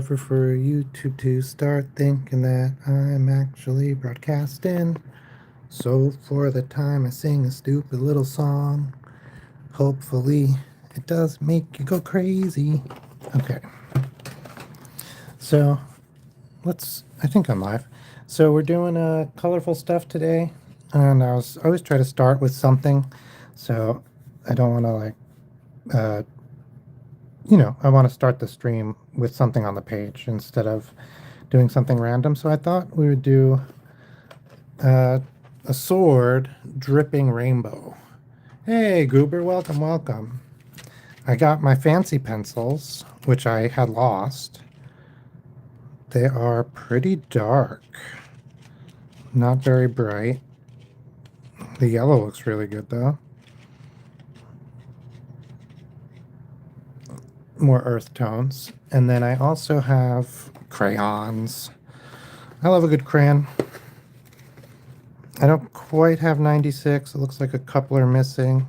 never for YouTube to start thinking that I'm actually broadcasting. So for the time I sing a stupid little song, hopefully it does make you go crazy. Okay. So I think I'm live. So we're doing colorful stuff today, and I always try to start with something, so I don't want to uh, I want to start the stream with something on the page instead of doing something random. So I thought we would do uh, a sword dripping rainbow. Hey, Goober, welcome, welcome. I got my fancy pencils, which I had lost. They are pretty dark, not very bright. The yellow looks really good, though. More earth tones. And then I also have crayons. I love a good crayon. I don't quite have 96. It looks like a couple are missing.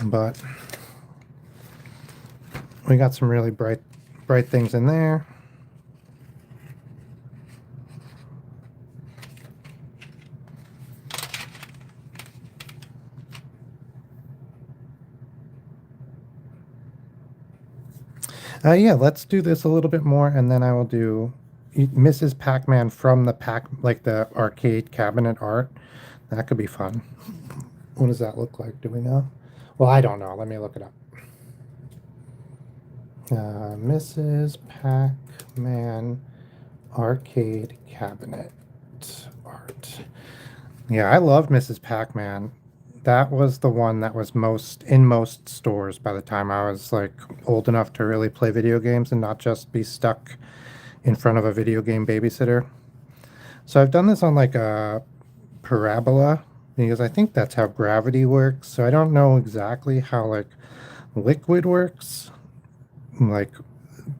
But we got some really bright things in there. Yeah, let's do this a little bit more, and then I will do Mrs. Pac-Man from the like the arcade cabinet art. That could be fun. What does that look like? Do we know? Well, I don't know. Let me look it up. Mrs. Pac-Man arcade cabinet art. Yeah, I loved Mrs. Pac-Man. That was the one that was most in most stores by the time I was like old enough to really play video games and not just be stuck in front of a video game babysitter. So I've done this on like a parabola because I think that's how gravity works. So I don't know exactly how like liquid works, like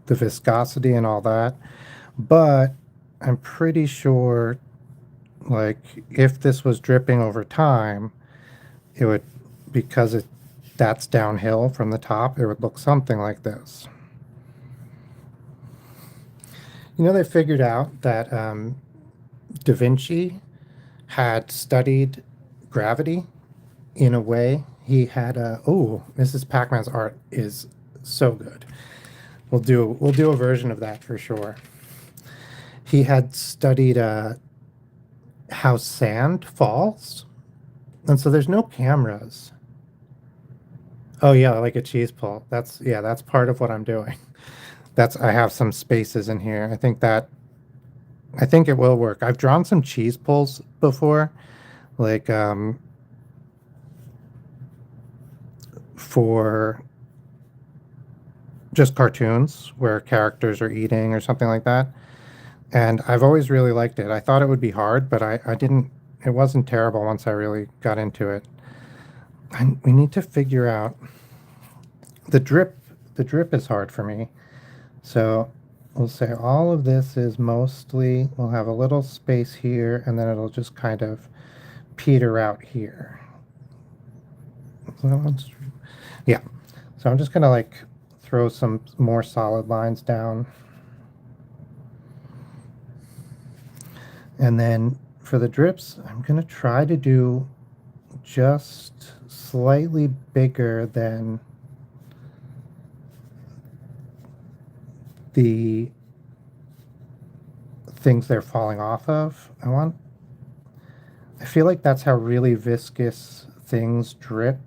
the viscosity and all that, but I'm pretty sure like if this was dripping over time, it would, because that's downhill from the top, it would look something like this. You know, they figured out that Da Vinci had studied gravity in a way. He had Mrs. Pac-Man's art is so good. We'll do a version of that for sure. He had studied how sand falls, and so there's no cameras. Oh yeah, like a cheese pull. That's part of what I'm doing. I have some spaces in here. I think it will work. I've drawn some cheese pulls before, like for just cartoons where characters are eating or something like that. And I've always really liked it. I thought it would be hard, but I didn't, it wasn't terrible once I really got into it. And we need to figure out the drip. The drip is hard for me. So we'll say all of this is mostly, we'll have a little space here, and then it'll just kind of peter out here. Yeah. So I'm just going to like throw some more solid lines down. And then for the drips, I'm going to try to do just slightly bigger than the things they're falling off of. I feel like that's how really viscous things drip.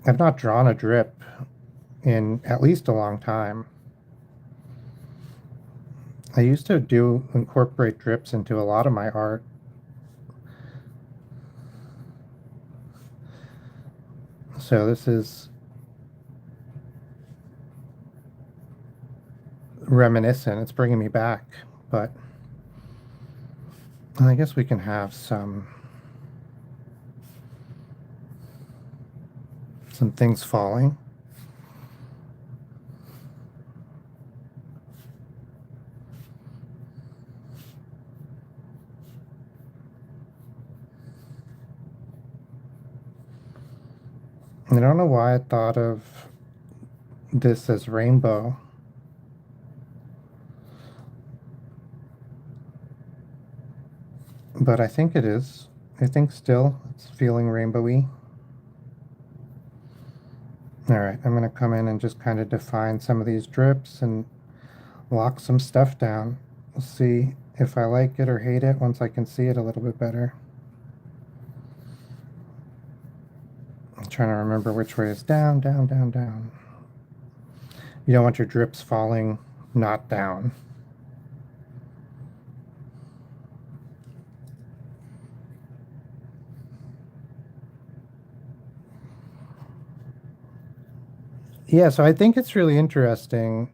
I've not drawn a drip in at least a long time. I used to incorporate drips into a lot of my art. So this is reminiscent. It's bringing me back, but I guess we can have some things falling. I don't know why I thought of this as rainbow. But I think it is. I think still it's feeling rainbowy. All right, I'm going to come in and just kind of define some of these drips and lock some stuff down. We'll see if I like it or hate it once I can see it a little bit better. I'm trying to remember which way is down, down, down, down. You don't want your drips falling not down. Yeah, so I think it's really interesting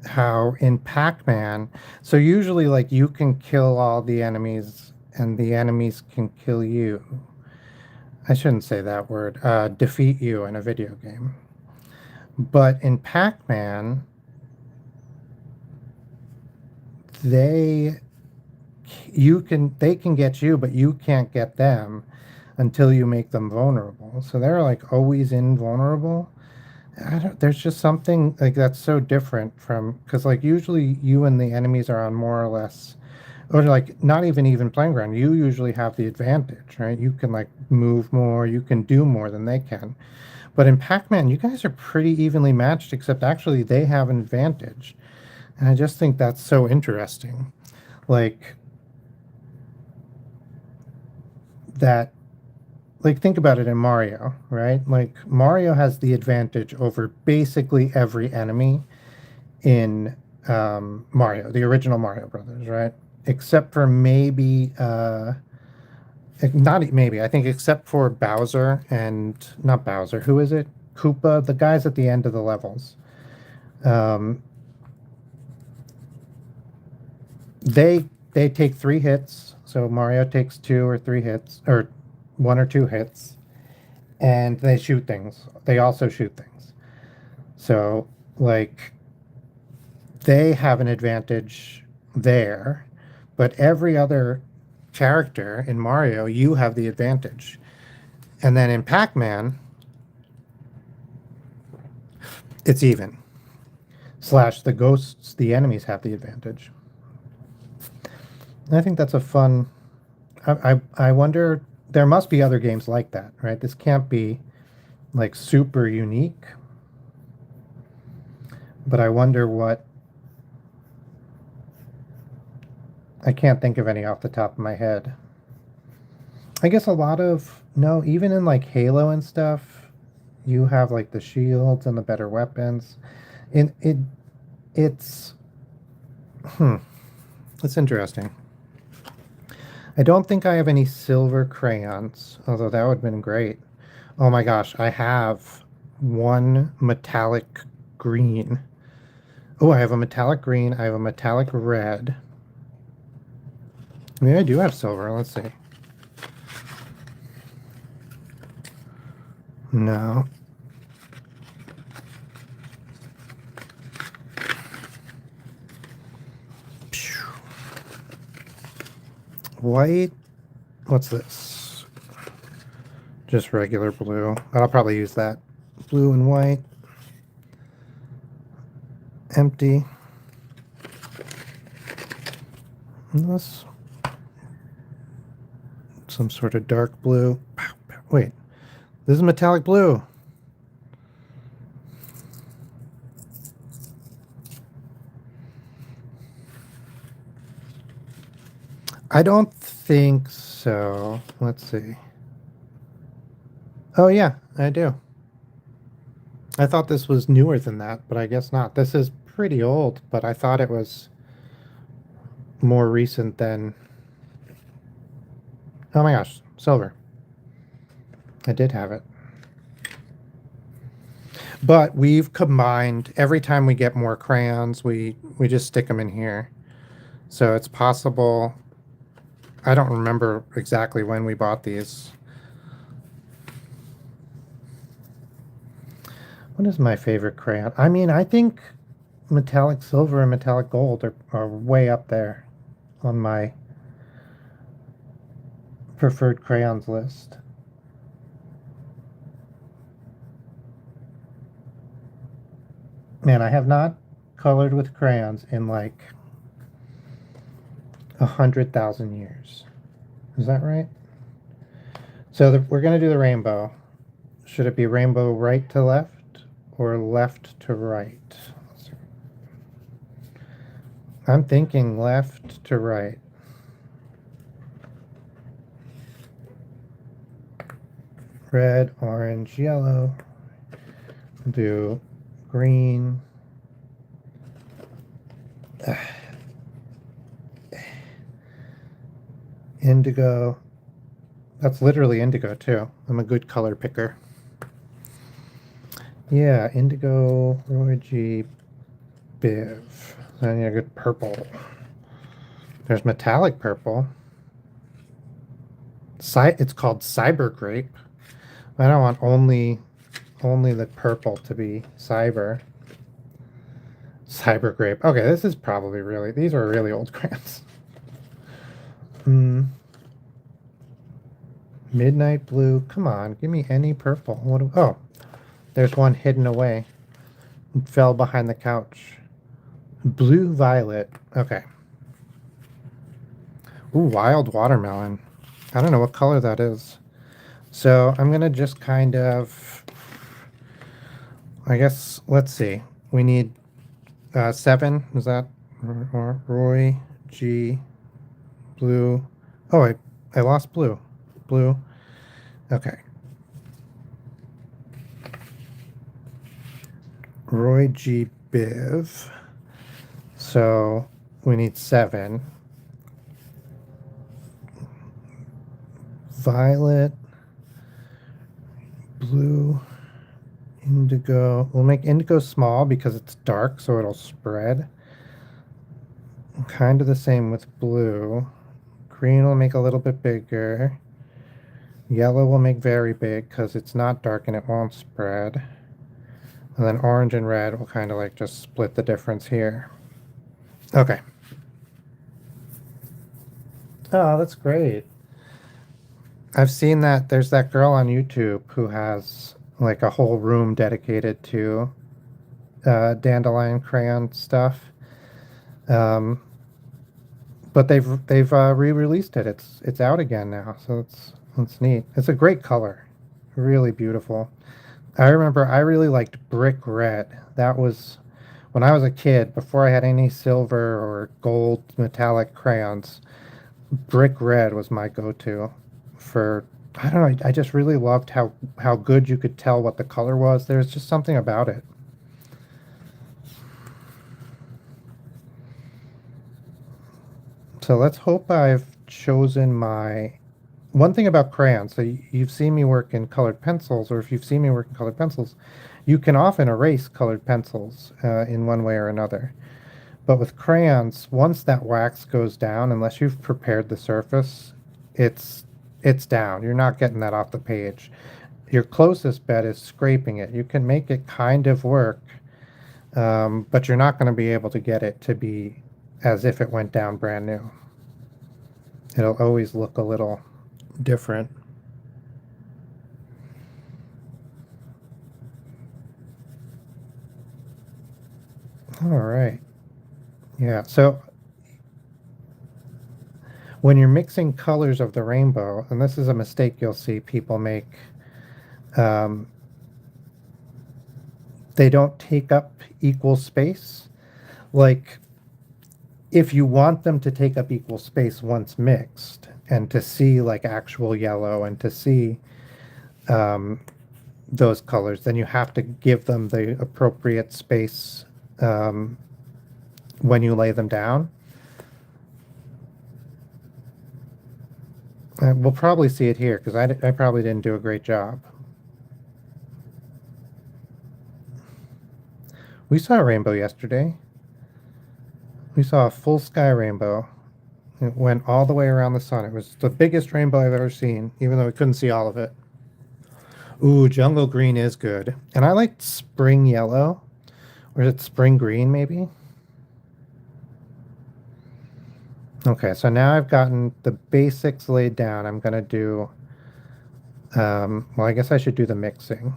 how in Pac-Man, so usually like you can kill all the enemies and the enemies can kill you. I shouldn't say that word, defeat you in a video game. But in Pac-Man, they they can get you, but you can't get them until you make them vulnerable. So they're like always invulnerable. There's just something like that's so different from because like usually you and the enemies are on more or less or like not even playing ground. You usually have the advantage, right? You can like move more, you can do more than they can. But in Pac-Man, you guys are pretty evenly matched, except actually they have an advantage. And I just think that's so interesting. Like that like think about it in Mario, right? Like Mario has the advantage over basically every enemy in Mario, the original Mario Brothers, right? Except for maybe not maybe I think except for Bowser and not Bowser. Who is it? Koopa, the guys at the end of the levels. Um, they take 3 hits, so Mario takes 2 or 3 hits, or 1 or 2 hits, and they shoot things. They also shoot things. So like they have an advantage there, but every other character in Mario, you have the advantage. And then in Pac-Man, it's even. Slash the ghosts, the enemies have the advantage. And I think that's a fun. I wonder. There must be other games like that, right? This can't be like super unique. But I wonder what. I can't think of any off the top of my head. I guess a lot of no, even in like Halo and stuff, you have like the shields and the better weapons. In it's it's interesting. I don't think I have any silver crayons, although that would have been great. Oh my gosh, I have one metallic green. Oh, I have a metallic green. I have a metallic red. Maybe I do have silver. Let's see. No. White. What's this? Just regular blue. I'll probably use that. Blue and white. Empty. And this. Some sort of dark blue. Wait. This is metallic blue. I don't think so. Let's see. Oh, yeah, I do. I thought this was newer than that, but I guess not. This is pretty old, but I thought it was more recent than... Oh my gosh, silver. I did have it. But we've combined, every time we get more crayons, we just stick them in here. So it's possible... I don't remember exactly when we bought these. What is my favorite crayon? I mean, I think metallic silver and metallic gold are way up there on my preferred crayons list. Man, I have not colored with crayons in like 100,000 years. Is that right? So we're going to do the rainbow. Should it be rainbow right to left or left to right? I'm thinking left to right. Red, orange, yellow. Do green. Indigo. That's literally indigo too. I'm a good color picker. Yeah, indigo, Roy G. Biv. Then you get purple. There's metallic purple. It's called cyber grape. I don't want only the purple to be cyber. Cyber grape. Okay, this is probably really, these are really old crayons. Midnight blue. Come on, give me any purple. What? Oh, there's one hidden away. It fell behind the couch. Blue violet. Okay. Ooh, wild watermelon. I don't know what color that is. So I'm going to just kind of, I guess, let's see. We need 7. Is that Roy G. Blue? Oh, I lost blue. Blue. Okay. Roy G. Biv. So we need 7. Violet. Blue. Indigo. We'll make indigo small because it's dark, so it'll spread. Kind of the same with blue. Green will make a little bit bigger. Yellow will make very big because it's not dark and it won't spread. And then orange and red will kind of like just split the difference here. Okay. Oh, that's great. I've seen that there's that girl on YouTube who has like a whole room dedicated to dandelion crayon stuff. But they've re-released it. It's out again now, so it's neat. It's a great color, really beautiful. I remember I really liked brick red. That was when I was a kid, before I had any silver or gold metallic crayons. Brick red was my go-to for, I don't know, I just really loved how good you could tell what the color was. There's just something about it. So let's hope I've chosen my... One thing about crayons, so you've seen me work in colored pencils, or if you've seen me work in colored pencils, you can often erase colored pencils in one way or another. But with crayons, once that wax goes down, unless you've prepared the surface, it's down. You're not getting that off the page. Your closest bet is scraping it. You can make it kind of work, but you're not going to be able to get it to be as if it went down brand new. It'll always look a little different. All right. Yeah, so when you're mixing colors of the rainbow, and this is a mistake you'll see people make, they don't take up equal space. Like, if you want them to take up equal space once mixed, and to see like actual yellow and to see those colors, then you have to give them the appropriate space when you lay them down. We'll probably see it here because I probably didn't do a great job. We saw a rainbow yesterday. We saw a full sky rainbow. It went all the way around the sun. It was the biggest rainbow I've ever seen, even though we couldn't see all of it. Ooh, jungle green is good. And I like spring yellow. Or is it spring green, maybe? Okay, so now I've gotten the basics laid down. I'm going to do... well, I guess I should do the mixing.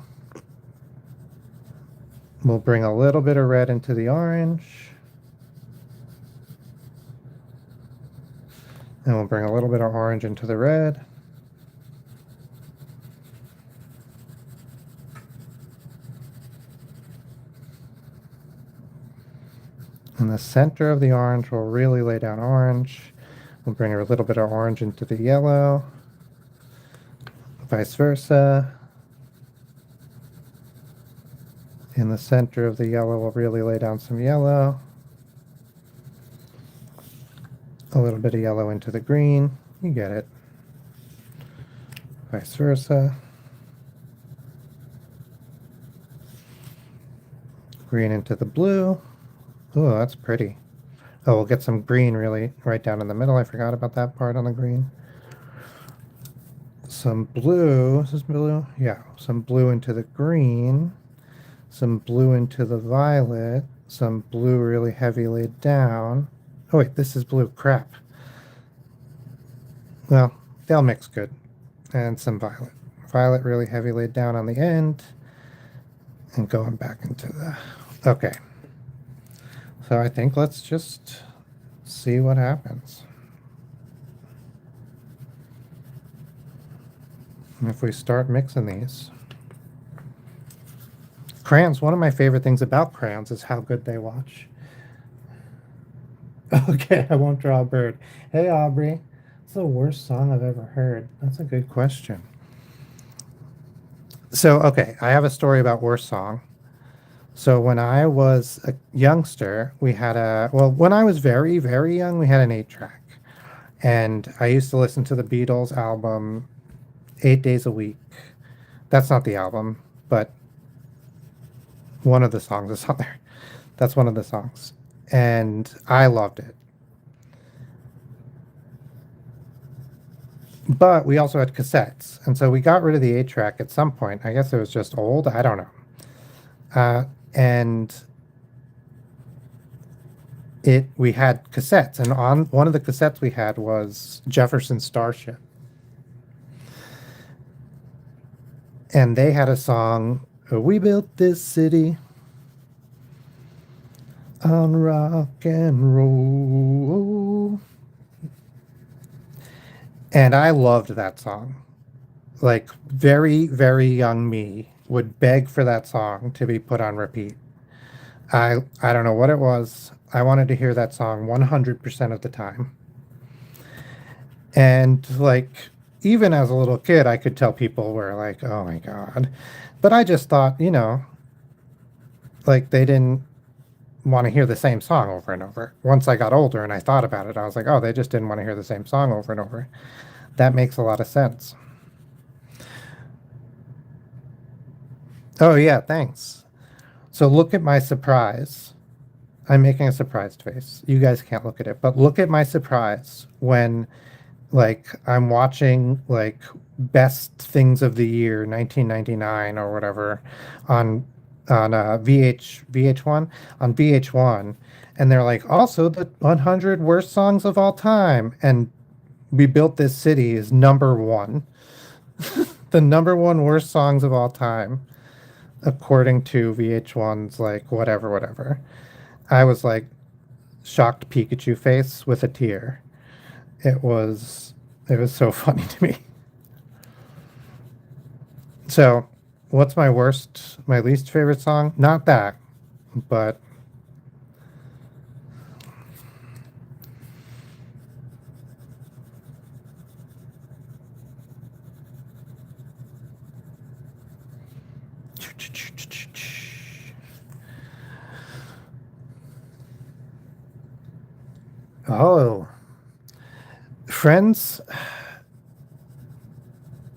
We'll bring a little bit of red into the orange. And we'll bring a little bit of orange into the red. In the center of the orange, we'll really lay down orange. We'll bring a little bit of orange into the yellow. Vice versa. In the center of the yellow, we'll really lay down some yellow. A little bit of yellow into the green. You get it. Vice versa. Green into the blue. Oh, that's pretty. Oh, we'll get some green really right down in the middle. I forgot about that part on the green. Some blue. Is this blue? Yeah. Some blue into the green. Some blue into the violet. Some blue really heavy laid down. Oh, wait, this is blue. Crap. Well, they'll mix good. And some violet. Violet really heavy laid down on the end. And going back into the... Okay. So I think let's just see what happens. If we start mixing these. Crayons, one of my favorite things about crayons is how good they watch. Okay, I won't draw a bird. Hey, Aubrey. What's the worst song I've ever heard? That's a good question. So, okay, I have a story about worst song. So when I was a youngster, we had when I was very, very young, we had an 8-track. And I used to listen to the Beatles album 8 days a week. That's not the album, but one of the songs is on there. That's one of the songs. And I loved it. But we also had cassettes. And so we got rid of the 8-track at some point. I guess it was just old. I don't know. And we had cassettes. And on one of the cassettes we had was Jefferson Starship. And they had a song, "We Built This City on rock and roll." And I loved that song. Like, very, very young me would beg for that song to be put on repeat. I don't know what it was. I wanted to hear that song 100% of the time. And, like, even as a little kid, I could tell people were like, oh my God. But I just thought, like, they didn't want to hear the same song over and over. Once I got older and I thought about it, I was like, oh, they just didn't want to hear the same song over and over. That makes a lot of sense. Oh, yeah, thanks. So look at my surprise. I'm making a surprised face. You guys can't look at it, but look at my surprise when, like, I'm watching, like, Best Things of the Year 1999 or whatever on VH1 on VH1, and they're like, also the 100 worst songs of all time, and We Built This City is number one. The number one worst songs of all time, according to VH1's, like, whatever. I was like shocked Pikachu face with a tear. It was so funny to me. So, what's my least favorite song? Not that, but oh, Friends.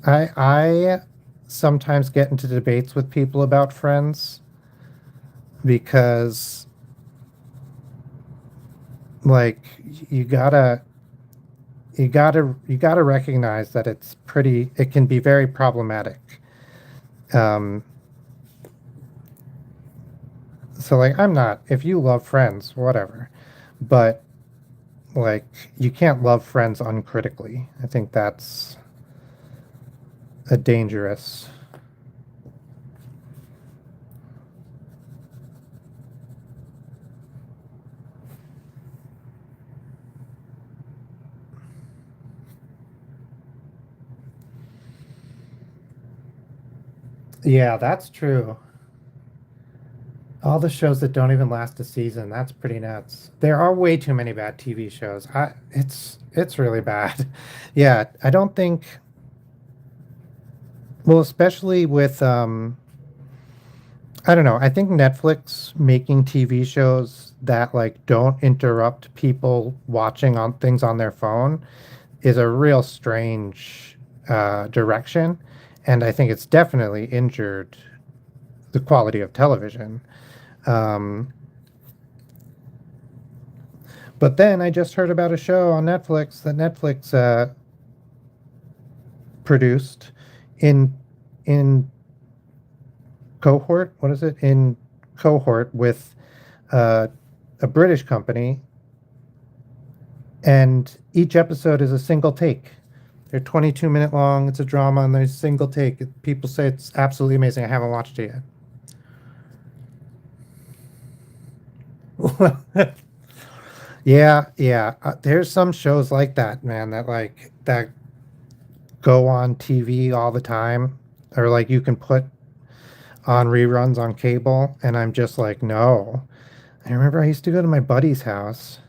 I sometimes get into debates with people about Friends because, like, you gotta recognize that it can be very problematic. Um, so, like, if you love Friends, whatever, but, like, you can't love Friends uncritically. I think that's a dangerous. Yeah, that's true. All the shows that don't even last a season, that's pretty nuts. There are way too many bad TV shows. It's really bad. Yeah, I don't think, well, especially with I don't know. I think Netflix making TV shows that like don't interrupt people watching on things on their phone is a real strange direction, and I think it's definitely injured the quality of television. Um, but then I just heard about a show on Netflix that Netflix produced in in cohort. What is it? In cohort with uh, a British company, and each episode is a single take. They're 22-minute long. It's a drama, and there's a single take. People say it's absolutely amazing. I haven't watched it yet. Yeah, yeah. There's some shows like that, man, that like that go on TV all the time, or like you can put on reruns on cable, and I'm just like, no. I remember I used to go to my buddy's house,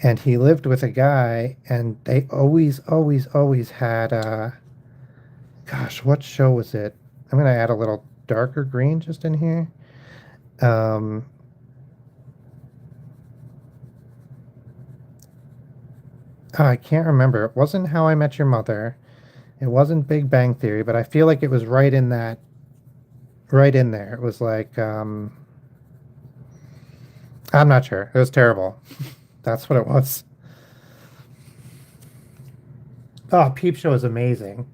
and he lived with a guy, and they always had gosh, what show was it? I'm gonna add a little darker green just in here. Um, oh, I can't remember. It wasn't How I Met Your Mother. It wasn't Big Bang Theory, but I feel like it was right in that, right in there. It was like, I'm not sure. It was terrible. That's what it was. Oh, Peep Show is amazing.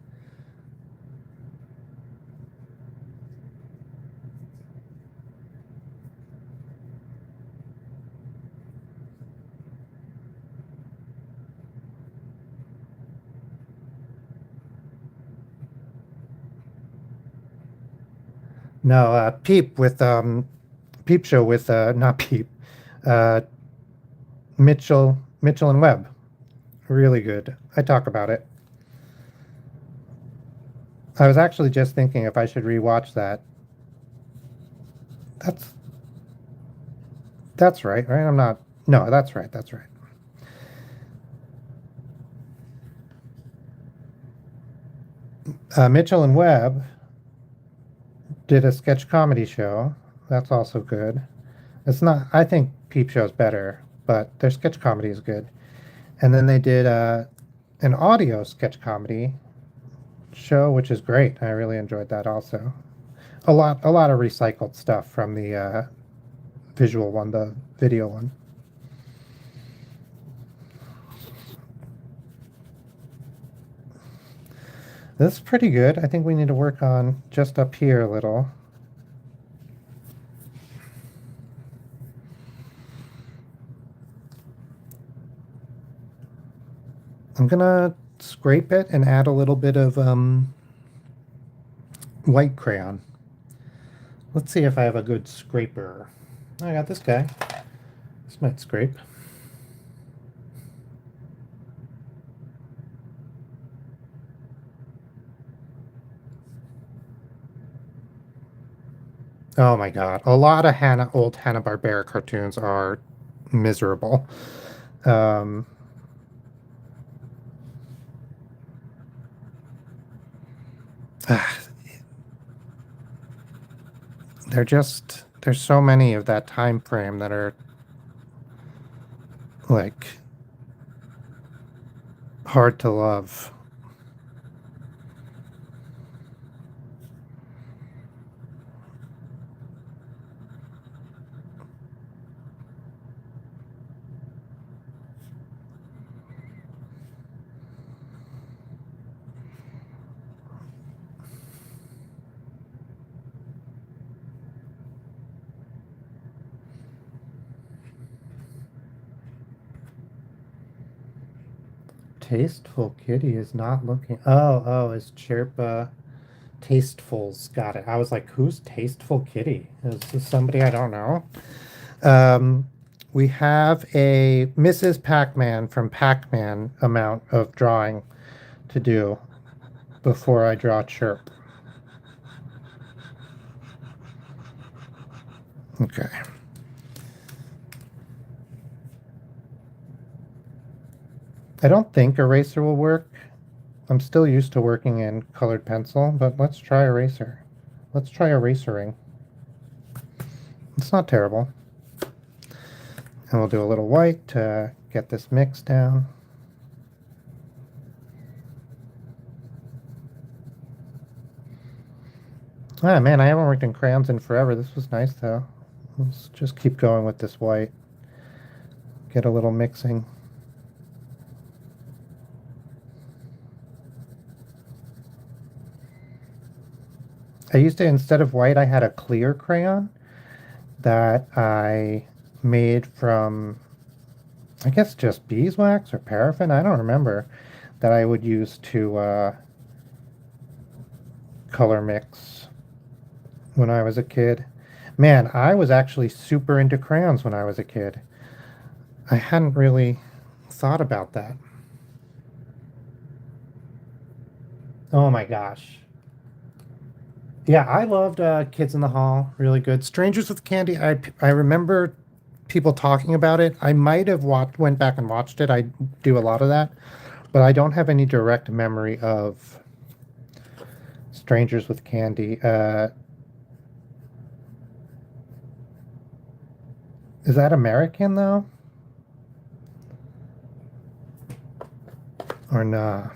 No, Peep Show with not Peep, uh, Mitchell and Webb. Really good. I talk about it. I was actually just thinking if I should rewatch that. That's that's right, right? I'm not. No, that's right. That's right. Mitchell and Webb did a sketch comedy show. That's also good. It's not. I think Peep Show's better, but their sketch comedy is good. And then they did an audio sketch comedy show, which is great. I really enjoyed that also. A lot of recycled stuff from the visual one, the video one. This is pretty good. I think we need to work on just up here a little. I'm gonna scrape it and add a little bit of white crayon. Let's see if I have a good scraper. I got this guy. This might scrape. Oh my god. A lot of old Hanna-Barbera cartoons are miserable. Um, there's so many of that time frame that are like hard to love. Tasteful Kitty is not looking. Oh, is Chirp Tasteful's got it. I was like, who's Tasteful Kitty? Is this somebody I don't know? Um, we have a Mrs. Pac-Man from Pac-Man amount of drawing to do before I draw Chirp. Okay. I don't think eraser will work. I'm still used to working in colored pencil, but let's try eraser. Let's try erasering. It's not terrible. And we'll do a little white to get this mix down. Ah, man, I haven't worked in crayons in forever. This was nice, though. Let's just keep going with this white. Get a little mixing. I used to, instead of white, I had a clear crayon that I made from, I guess, just beeswax or paraffin. I don't remember. That I would use to color mix when I was a kid. Man, I was actually super into crayons when I was a kid. I hadn't really thought about that. Oh my gosh. Yeah, I loved Kids in the Hall. Really good. Strangers with Candy. I remember people talking about it. I might have went back and watched it. I do a lot of that, but I don't have any direct memory of Strangers with Candy. Is that American though, or nah?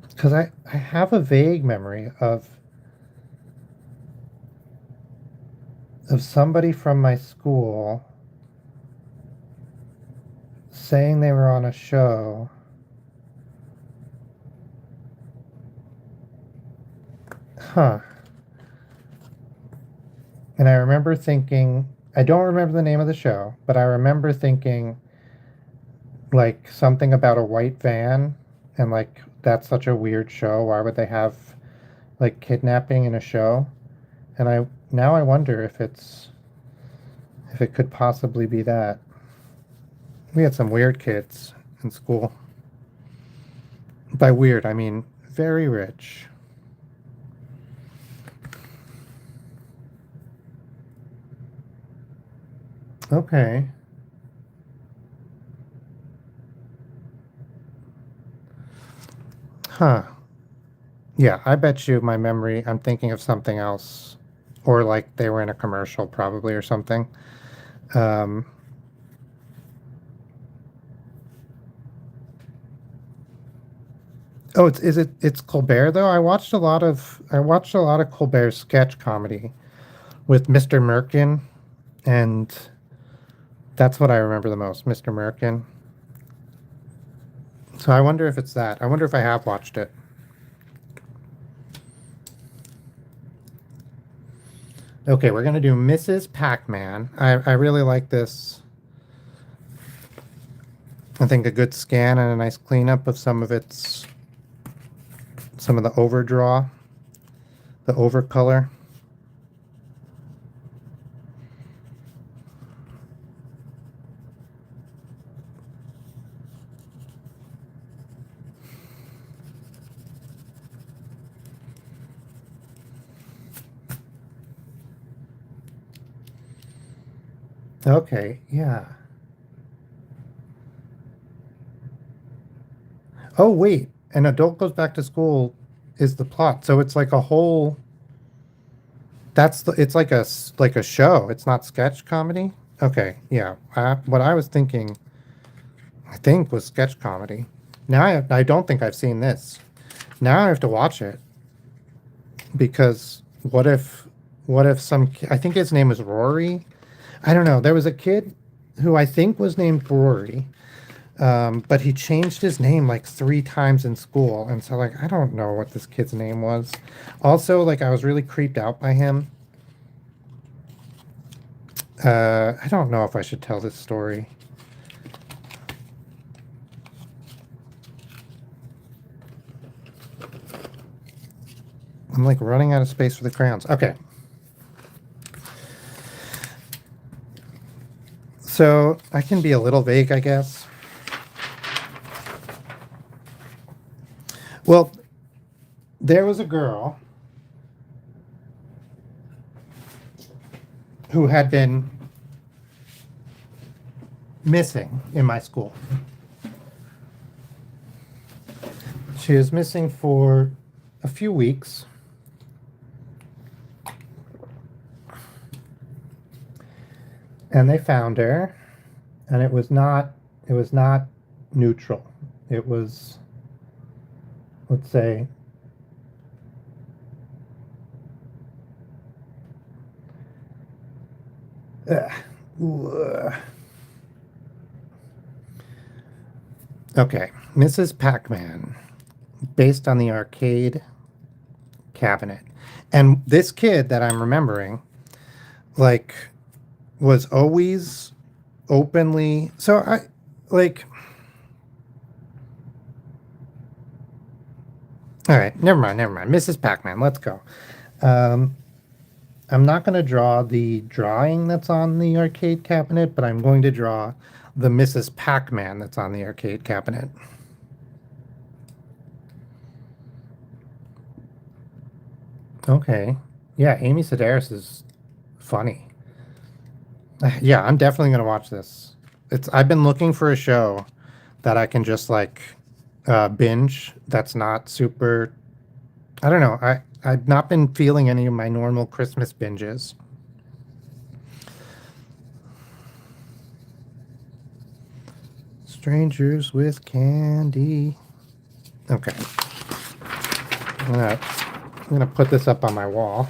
Because I have a vague memory of somebody from my school saying they were on a show. Huh. And I remember thinking, I don't remember the name of the show, but I remember thinking like something about a white van and like that's such a weird show. Why would they have like kidnapping in a show? And I now I wonder if it could possibly be that. We had some weird kids in school. By weird, I mean very rich. Okay. Huh. Yeah, I bet you my memory, I'm thinking of something else. Or like they were in a commercial probably or something. Um, oh, it's Colbert though? I watched a lot of Colbert's sketch comedy with Mr. Merkin, and that's what I remember the most, Mr. Merkin. So I wonder if it's that. I wonder if I have watched it. Okay, we're gonna do Mrs. Pac-Man. I really like this. I think a good scan and a nice cleanup of some of the overdraw, the overcolor. Okay, yeah. Oh, wait. An adult goes back to school is the plot. So it's like a whole it's like like a show. It's not sketch comedy. Okay, yeah. What I was thinking, I think, was sketch comedy. Now I don't think I've seen this. Now I have to watch it because what if I think his name is Rory. I don't know. There was a kid who I think was named Rory, but he changed his name like 3 times in school, and so like I don't know what this kid's name was. Also, like I was really creeped out by him. I don't know if I should tell this story. I'm like running out of space for the crayons. Okay. So I can be a little vague, I guess. Well, there was a girl who had been missing in my school. She was missing for a few weeks. And they found her, and it was not neutral. It was, let's say, okay, Mrs. Pac-Man, based on the arcade cabinet. And this kid that I'm remembering, like, was always openly. So I, like, all right, never mind. Mrs. Pac-Man, let's go. Um, I'm not going to draw the drawing that's on the arcade cabinet, but I'm going to draw the Mrs. Pac-Man that's on the arcade cabinet. Okay. Yeah, Amy Sedaris is funny. Yeah, I'm definitely going to watch this. I've been looking for a show that I can just like binge that's not super. I don't know. I've not been feeling any of my normal Christmas binges. Strangers with candy. Okay. I'm gonna put this up on my wall.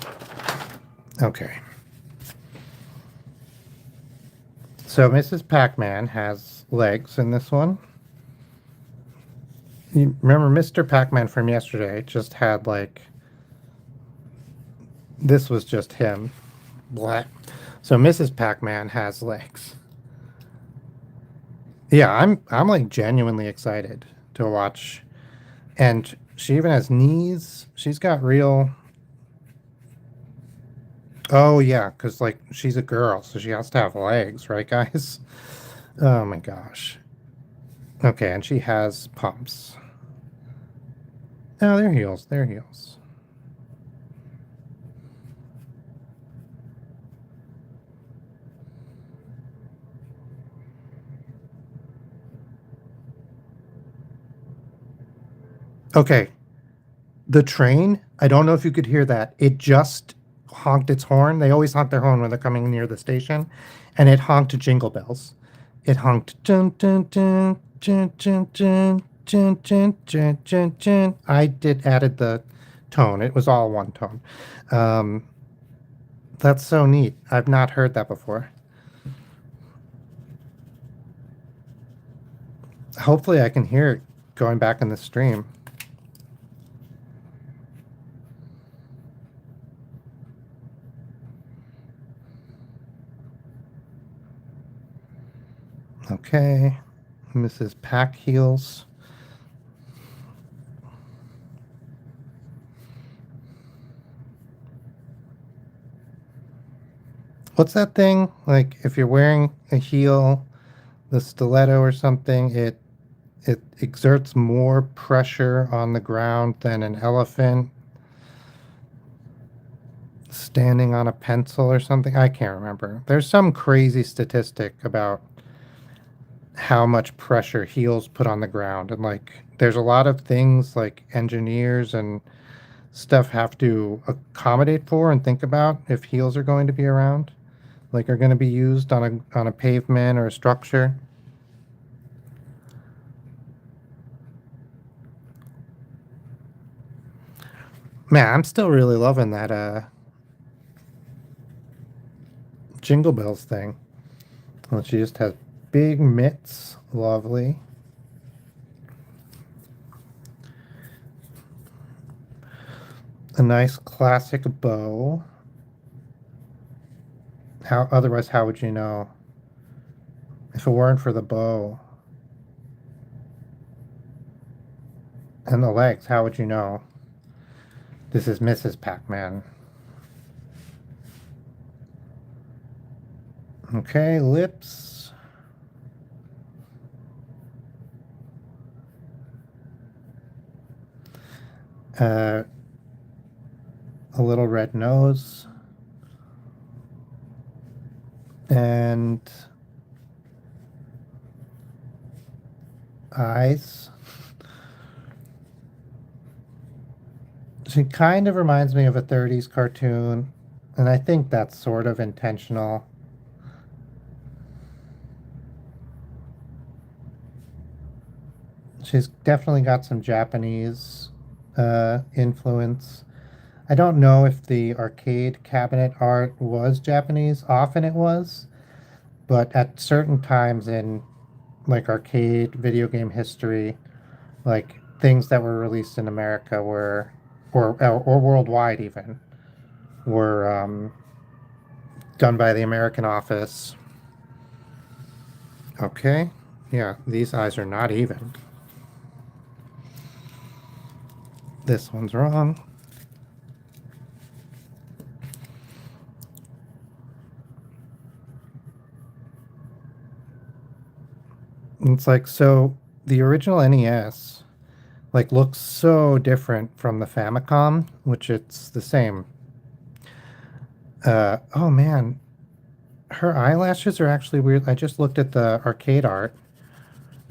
Okay. So Mrs. Pac-Man has legs in this one. You remember Mr. Pac-Man from yesterday just had like, this was just him. Blah. So Mrs. Pac-Man has legs. Yeah, I'm like genuinely excited to watch. And she even has knees. She's got real. Oh yeah, because like she's a girl, so she has to have legs, right, guys? Oh my gosh. Okay, and she has pumps. Oh, they're heels. They're heels. Okay, the train. I don't know if you could hear that. It just honked its horn. They always honk their horn when they're coming near the station, and it honked jingle bells. It honked dun dun dun dun dun dun dun dun dun dun dun. I did added the tone. It was all one tone. Um, that's so neat. I've not heard that before. Hopefully, I can hear it going back in the stream. Okay, Mrs. Pack Heels. What's that thing? Like if you're wearing a heel, the stiletto or something, it exerts more pressure on the ground than an elephant standing on a pencil or something. I can't remember. There's some crazy statistic about how much pressure heels put on the ground, and like there's a lot of things like engineers and stuff have to accommodate for and think about if heels are going to be around, like are going to be used on a pavement or a structure. Man, I'm still really loving that Jingle Bells thing. Well, she just has big mitts. Lovely. A nice classic bow. How would you know? If it weren't for the bow and the legs, how would you know? This is Mrs. Pac-Man. Okay, lips. Uh, a little red nose. And eyes. She kind of reminds me of a 30s cartoon, and I think that's sort of intentional. She's definitely got some Japanese influence. I don't know if the arcade cabinet art was Japanese. Often it was, but at certain times in like arcade video game history, like things that were released in America were, or worldwide even, were done by the American office. Okay, yeah, these eyes are not even. This one's wrong. It's like, so the original NES like looks so different from the Famicom, which it's the same. Oh man, her eyelashes are actually weird. I just looked at the arcade art.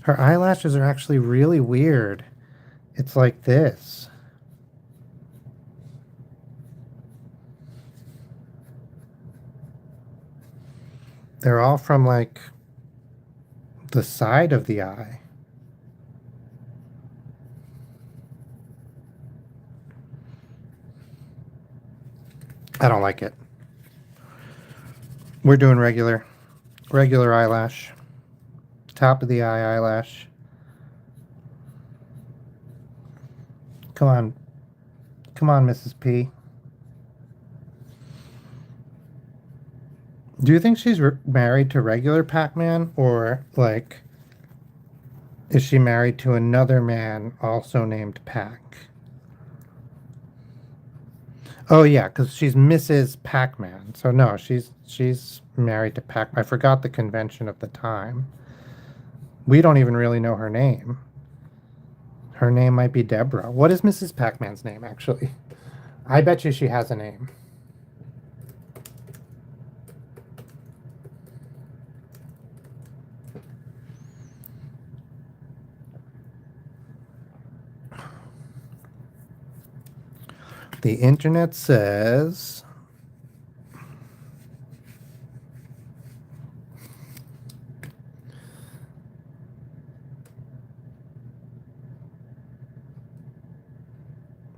Her eyelashes are actually really weird. It's like this. They're all from like the side of the eye. I don't like it. We're doing regular eyelash. Top of the eye eyelash. Come on. Come on, Mrs. P. Do you think she's married to regular Pac-Man, or like is she married to another man also named Pac? Oh yeah, because she's Mrs. Pac-Man. So no, she's married to Pac. I forgot the convention of the time. We don't even really know her name. Her name might be Deborah. What is Mrs. Pac-Man's name actually? I bet you she has a name. The internet says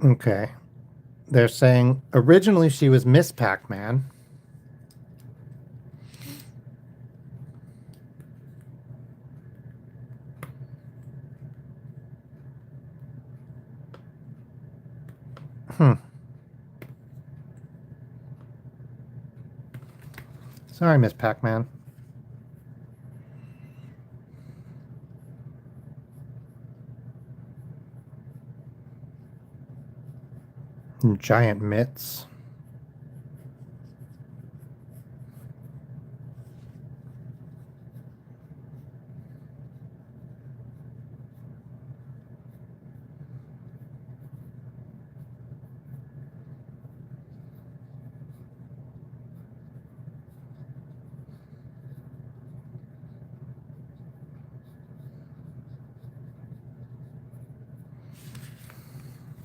okay. They're saying originally she was Miss Pac-Man. Hmm. Sorry, Miss Pac-Man. Giant mitts.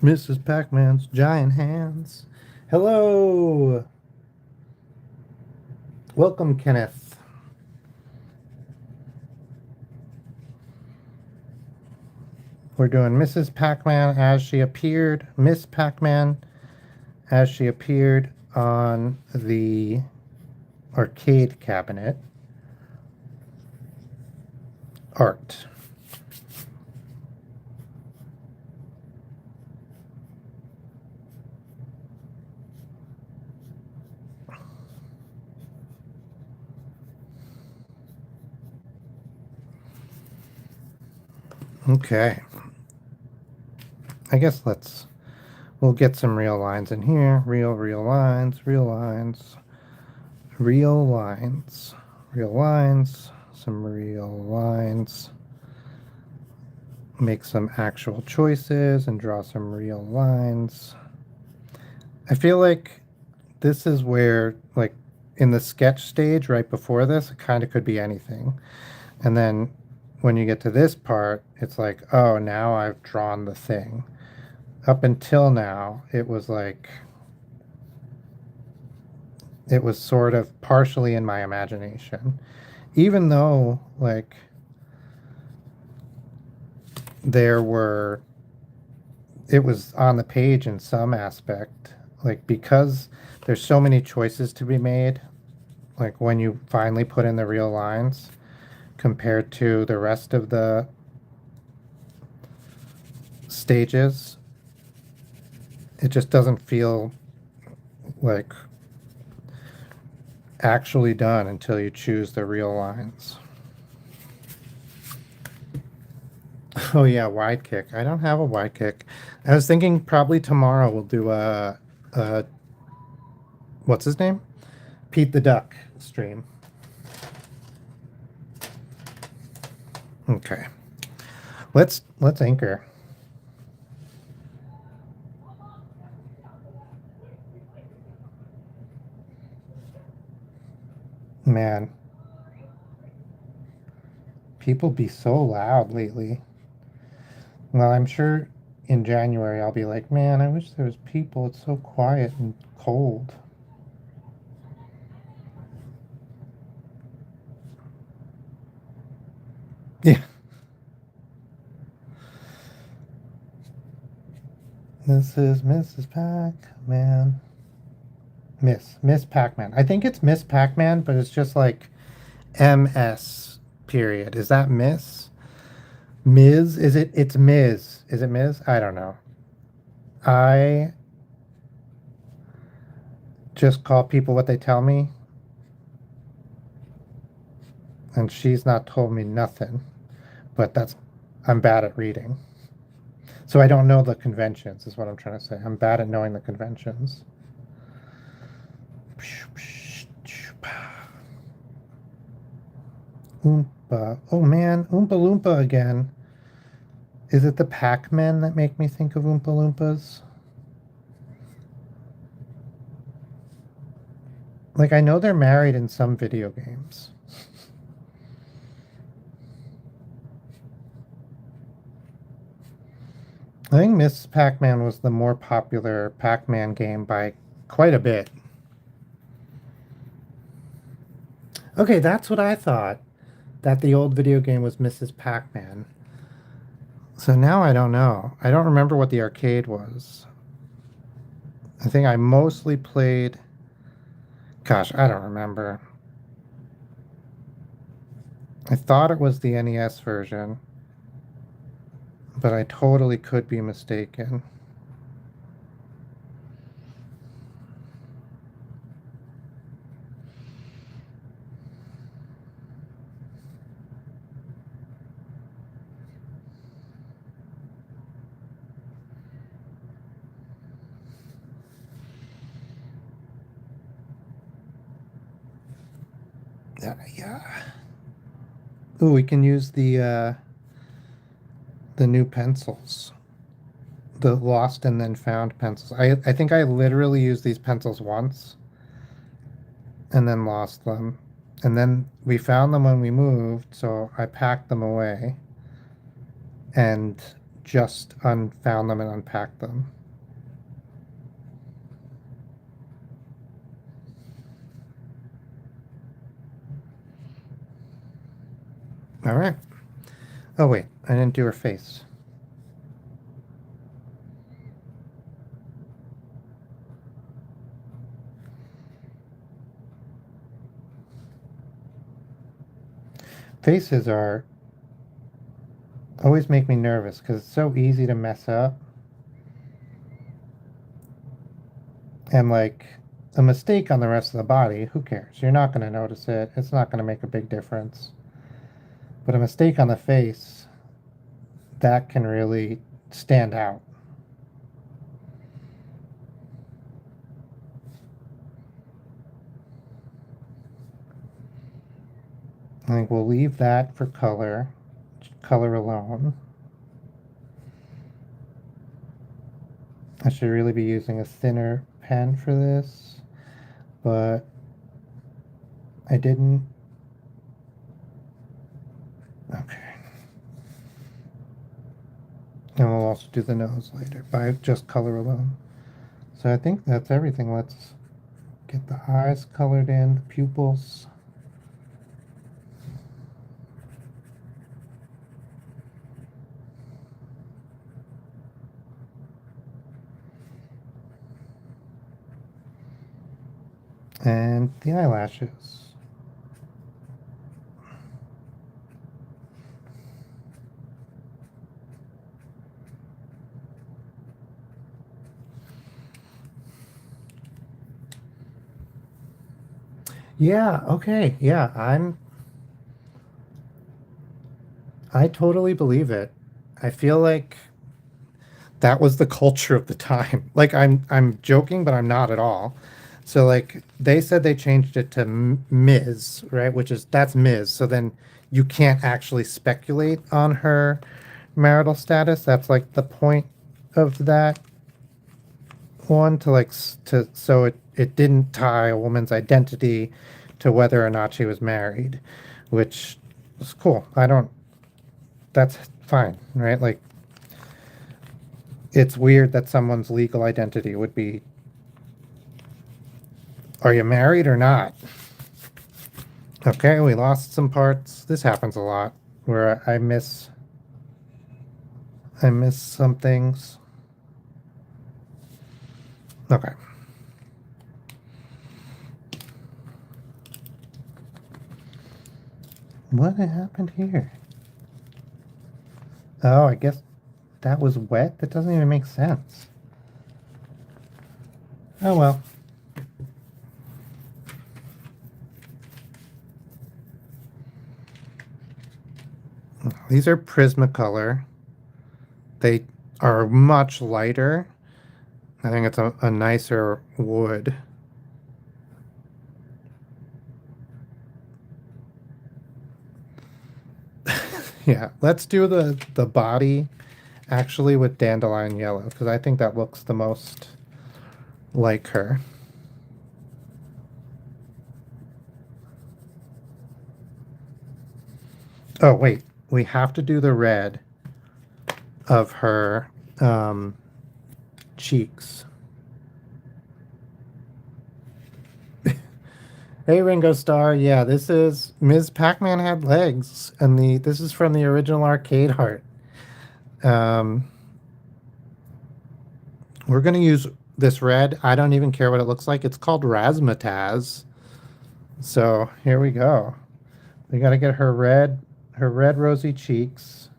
Mrs. Pac-Man's giant hands. Hello. Welcome, Kenneth. We're doing Mrs. Pac-Man as she appeared. Miss Pac-Man as she appeared on the arcade cabinet art. Okay. I guess we'll get some real lines in here. Real lines, real lines, real lines, real lines, some real lines. Make some actual choices and draw some real lines. I feel like this is where like in the sketch stage right before this, it kind of could be anything. And then when you get to this part, it's like, oh, now I've drawn the thing. Up until now, it was like, it was sort of partially in my imagination. Even though, like, there were, it was on the page in some aspect, like, because there's so many choices to be made, like, when you finally put in the real lines compared to the rest of the stages, it just doesn't feel like actually done until you choose the real lines. Oh yeah, wide kick. I don't have a wide kick. I was thinking probably tomorrow we'll do a what's his name? Pete the Duck stream. Okay. Let's anchor. Man, people be so loud lately. Well, I'm sure in January I'll be like, man, I wish there was people. It's so quiet and cold. Yeah. This is Mrs. Pac-Man. Miss Pac-Man. I think it's Miss Pac-Man, but it's just like MS period. Is that Miss? Ms? Is it? It's Ms. Is it Ms? I don't know. I just call people what they tell me, and she's not told me nothing. But that's, I'm bad at reading. So I don't know the conventions, is what I'm trying to say. I'm bad at knowing the conventions. Oompa. Oh man, Oompa Loompa again. Is it the Pac-Men that make me think of Oompa Loompas? Like, I know they're married in some video games. I think Miss Pac-Man was the more popular Pac-Man game by quite a bit. Okay, that's what I thought. That the old video game was Mrs. Pac-Man. So now I don't know. I don't remember what the arcade was. I think I mostly played... Gosh, I don't remember. I thought it was the NES version, but I totally could be mistaken. Yeah. Ooh, we can use the new pencils. The lost and then found pencils. I think I literally used these pencils once and then lost them. And then we found them when we moved, so I packed them away and just found them and unpacked them. All right. Oh, wait, I didn't do her face. Faces are always make me nervous because it's so easy to mess up. And like a mistake on the rest of the body, who cares? You're not going to notice it. It's not going to make a big difference. But a mistake on the face, that can really stand out. I think we'll leave that for color alone. I should really be using a thinner pen for this, but I didn't. Okay. And we'll also do the nose later by just color alone. So I think that's everything. Let's get the eyes colored in, the pupils. And the eyelashes. Yeah, okay. Yeah, I totally believe it. I feel like that was the culture of the time. Like I'm joking, but I'm not at all. So like they said they changed it to Ms., right? Which is that's Ms. So then you can't actually speculate on her marital status. That's like the point of that one to like to so it didn't tie a woman's identity to whether or not she was married, which is cool. I don't that's fine, right? Like it's weird that someone's legal identity would be, are you married or not? Okay, we lost some parts. This happens a lot where I miss some things. Okay. What happened here? Oh, I guess that was wet? That doesn't even make sense. Oh well. These are Prismacolor. They are much lighter. I think it's a nicer wood. Yeah, let's do the body actually with dandelion yellow because I think that looks the most like her. Oh, wait. We have to do the red of her cheeks. Hey, Ringo Starr. Yeah, this is Ms. Pac-Man had legs, and this is from the original arcade art. Um, we're gonna use this red. I don't even care what it looks like. It's called Razzmatazz. So here we go. We gotta get her red rosy cheeks.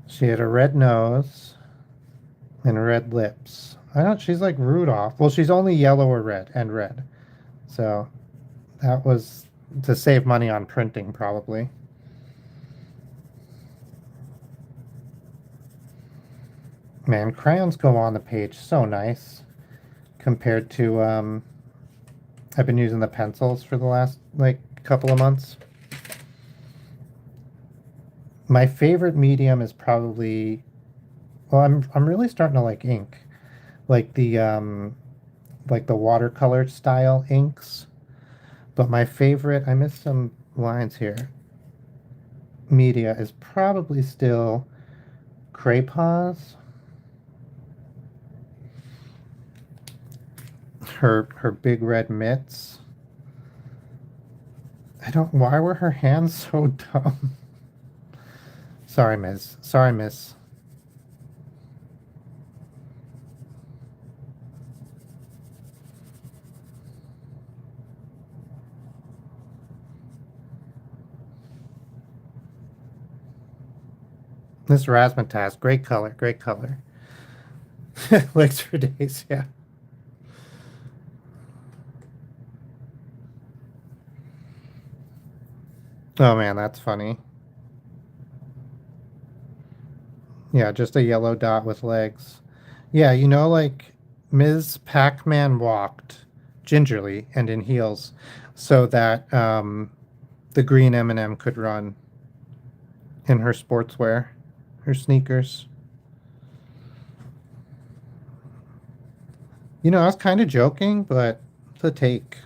She had a red nose and red lips. I don't. She's like Rudolph. Well, she's only yellow or red and red. So that was to save money on printing, probably. Man, crayons go on the page so nice compared to I've been using the pencils for the last like couple of months. My favorite medium is probably well, I'm really starting to like ink. Like the watercolor style inks. But my favorite, I missed some lines here. Media is probably still Crayons. Her big red mitts. I don't. Why were her hands so dumb? Sorry, Miss. Sorry, Miss. This Razzmatazz, great color, great color. Legs for days, yeah. Oh man, that's funny. Yeah, just a yellow dot with legs. Yeah, like Ms. Pac-Man walked gingerly and in heels so that the green M&M could run in her sportswear, her sneakers. You know, I was kind of joking, but it's a take.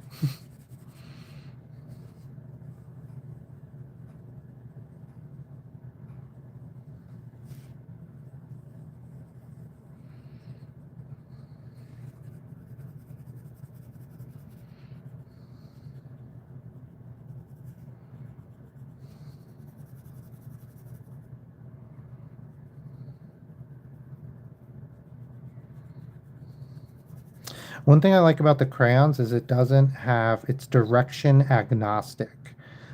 One thing I like about the crayons is it's direction agnostic.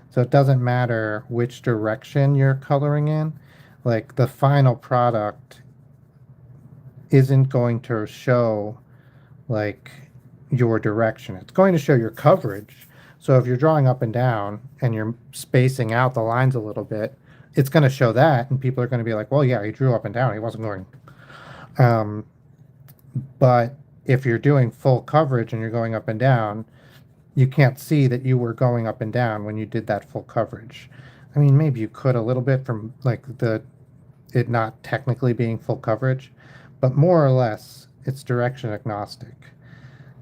So it doesn't matter which direction you're coloring in. Like the final product isn't going to show like your direction. It's going to show your coverage. So if you're drawing up and down and you're spacing out the lines a little bit, it's going to show that, and people are going to be like, well, yeah, he drew up and down. He wasn't going. Um, but if you're doing full coverage and you're going up and down, you can't see that you were going up and down when you did that full coverage. I mean, maybe you could a little bit from like it not technically being full coverage, but more or less it's direction agnostic.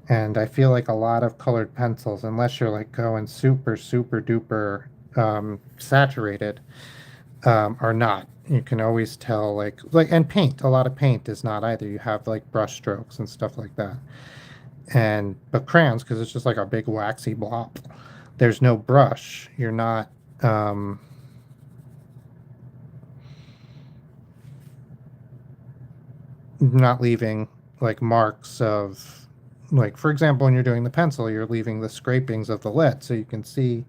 And I feel like a lot of colored pencils, unless you're like going super, super duper saturated, are not. You can always tell and paint. A lot of paint is not either. You have like brush strokes and stuff like that. But crayons, because it's just like a big waxy blob. There's no brush. You're not leaving like marks of, like, for example, when you're doing the pencil, you're leaving the scrapings of the lead so you can see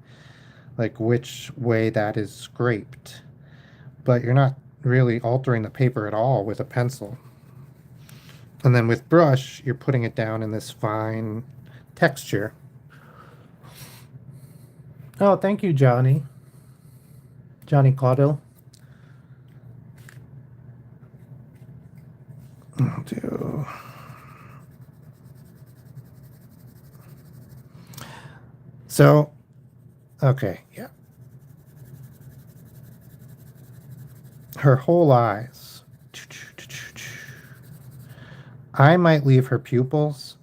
like which way that is scraped. But you're not really altering the paper at all with a pencil. And then with brush, you're putting it down in this fine texture. Oh, thank you, Johnny. Johnny Caudle. I'll do. So, okay, yeah. Her whole eyes. I might leave her pupils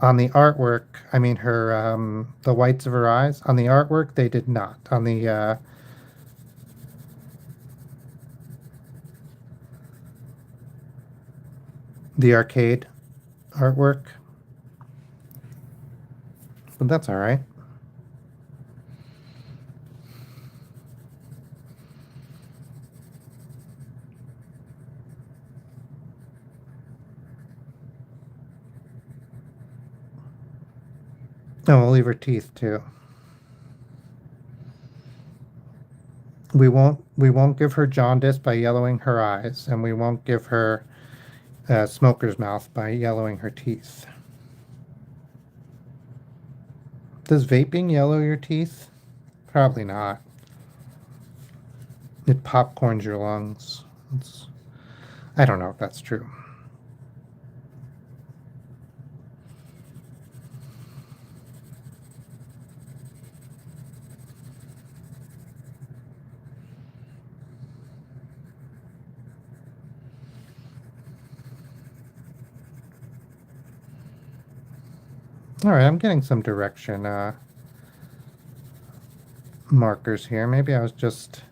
on the artwork. I mean, the whites of her eyes. On the artwork, they did not. On the arcade artwork. But that's all right. Oh, we'll leave her teeth too. We won't give her jaundice by yellowing her eyes, and we won't give her smoker's mouth by yellowing her teeth. Does vaping yellow your teeth? Probably not. It popcorns your lungs. I don't know if that's true. All right, I'm getting some direction markers here. Maybe I was just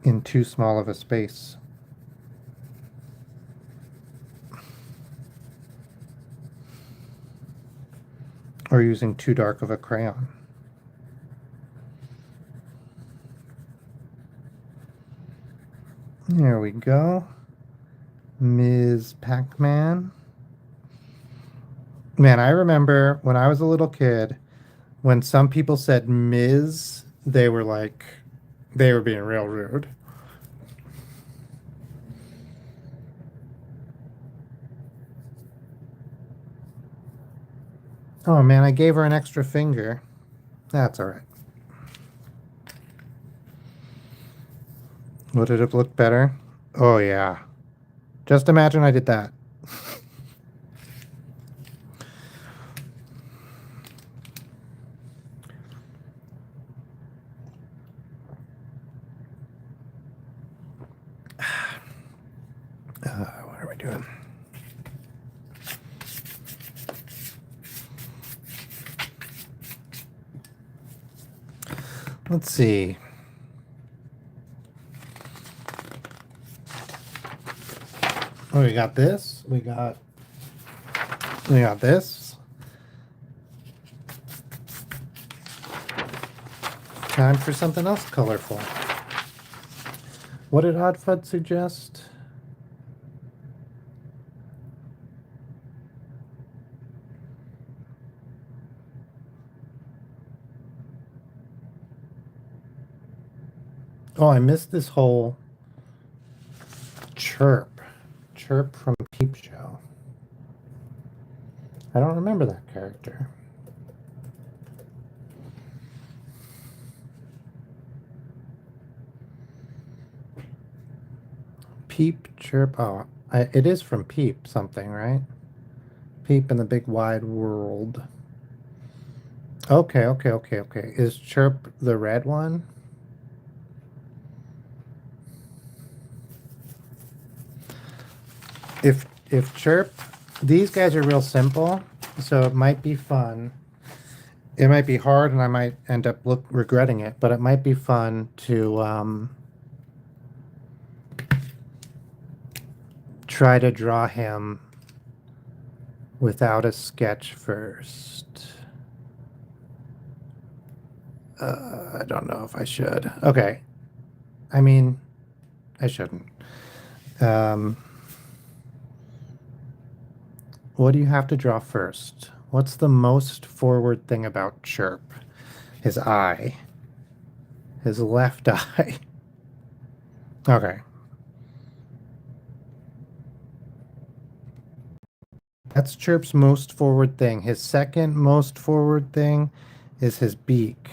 in too small of a space. Or using too dark of a crayon. There we go. Ms. Pac-Man. Man, I remember when I was a little kid, when some people said Ms., they were being real rude. Oh man, I gave her an extra finger. That's all right. Would it have looked better? Oh yeah. Just imagine I did that. doing? Let's see. Oh, we got this. We got this. Time for something else colorful. What did Hot Fud suggest? Oh, I missed this whole chirp. Chirp from Peep Show. I don't remember that character. Peep, chirp. Oh, it is from Peep something, right? Peep in the Big Wide World. Okay. Is Chirp the red one? If Chirp, these guys are real simple, so it might be fun. It might be hard, and I might end up regretting it, but it might be fun to try to draw him without a sketch first. I don't know if I should. Okay. I mean, I shouldn't. What do you have to draw first? What's the most forward thing about Chirp? His eye. His left eye. Okay. That's Chirp's most forward thing. His second most forward thing is his beak.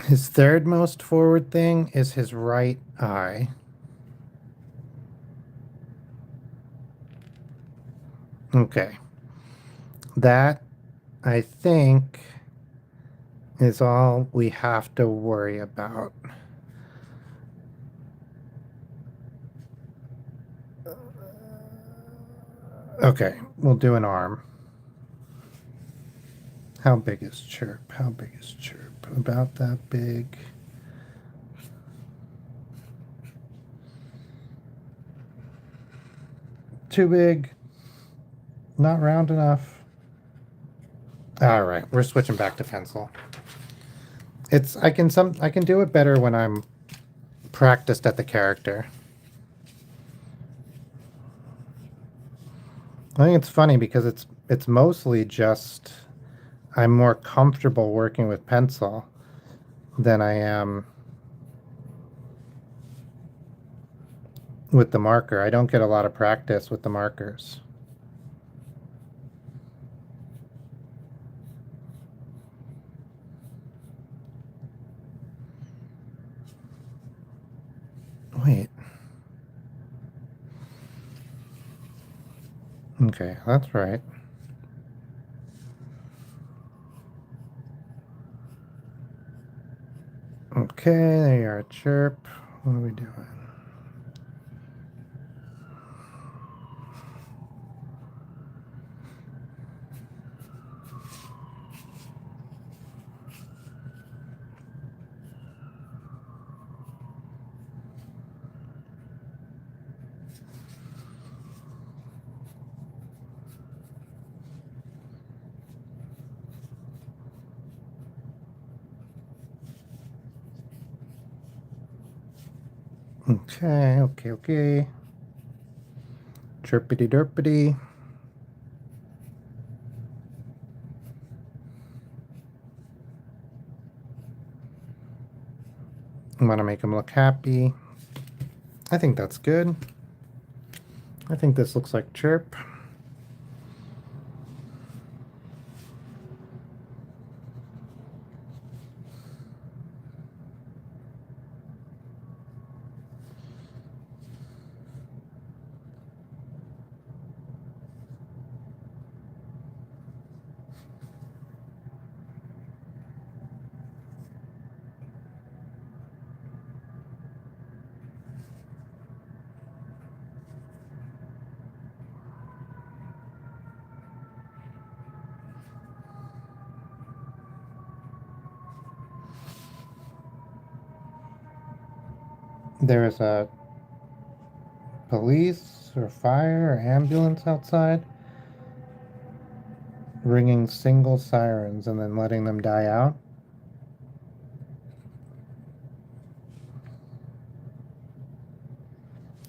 His third most forward thing is his right eye. Okay. That, I think, is all we have to worry about. Okay, we'll do an arm. How big is Chirp? How big is Chirp? About that big. Too big. Not round enough. All right, we're switching back to pencil. I can do it better when I'm practiced at the character. I think it's funny because it's mostly just I'm more comfortable working with pencil than I am with the marker. I don't get a lot of practice with the markers. Wait. Okay, that's right. Okay, there you are, Chirp. What are we doing? Okay. Chirpity derpity. I want to make him look happy. I think that's good. I think this looks like Chirp. there is a police or fire or ambulance outside ringing single sirens and then letting them die out.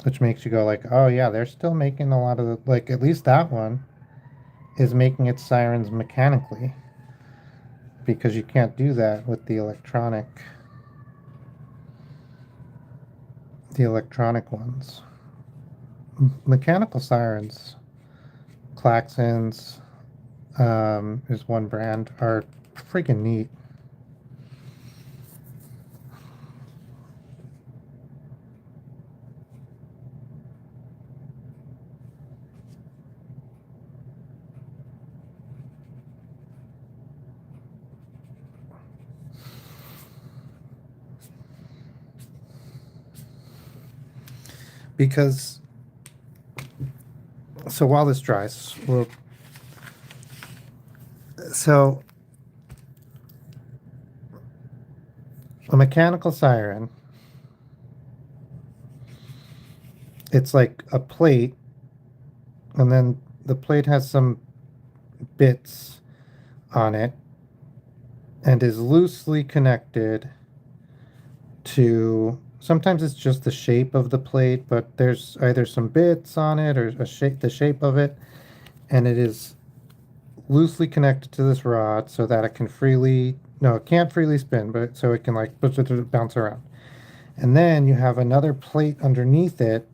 Which makes you go like, oh yeah, they're still making a lot of the, like, at least that one is making its sirens mechanically, because you can't do that with the electronic ones. Mechanical sirens, Klaxons, is one brand, are freaking neat. Because, so while this dries, so a mechanical siren, it's like a plate, and then the plate has some bits on it and is loosely connected to, sometimes it's just the shape of the plate, but there's either some bits on it or the shape of it, and it is loosely connected to this rod so that it can freely, no, it can't freely spin, but so it can like bounce around. And then you have another plate underneath it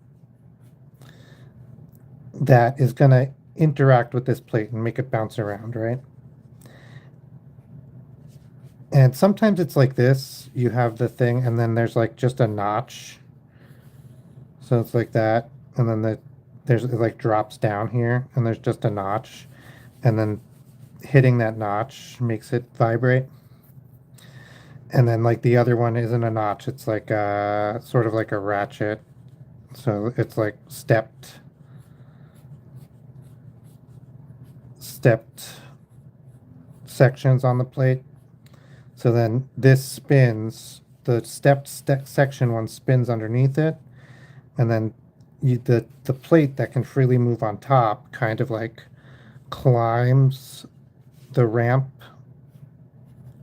that is going to interact with this plate and make it bounce around, right? And sometimes it's like this. You have the thing, and then there's like just a notch. So it's like that, and then it like drops down here, and there's just a notch, and then hitting that notch makes it vibrate. And then like the other one isn't a notch; it's like a sort of like a ratchet. So it's like stepped sections on the plate. So then this spins, the stepped section one spins underneath it, and then the plate that can freely move on top kind of like climbs the ramp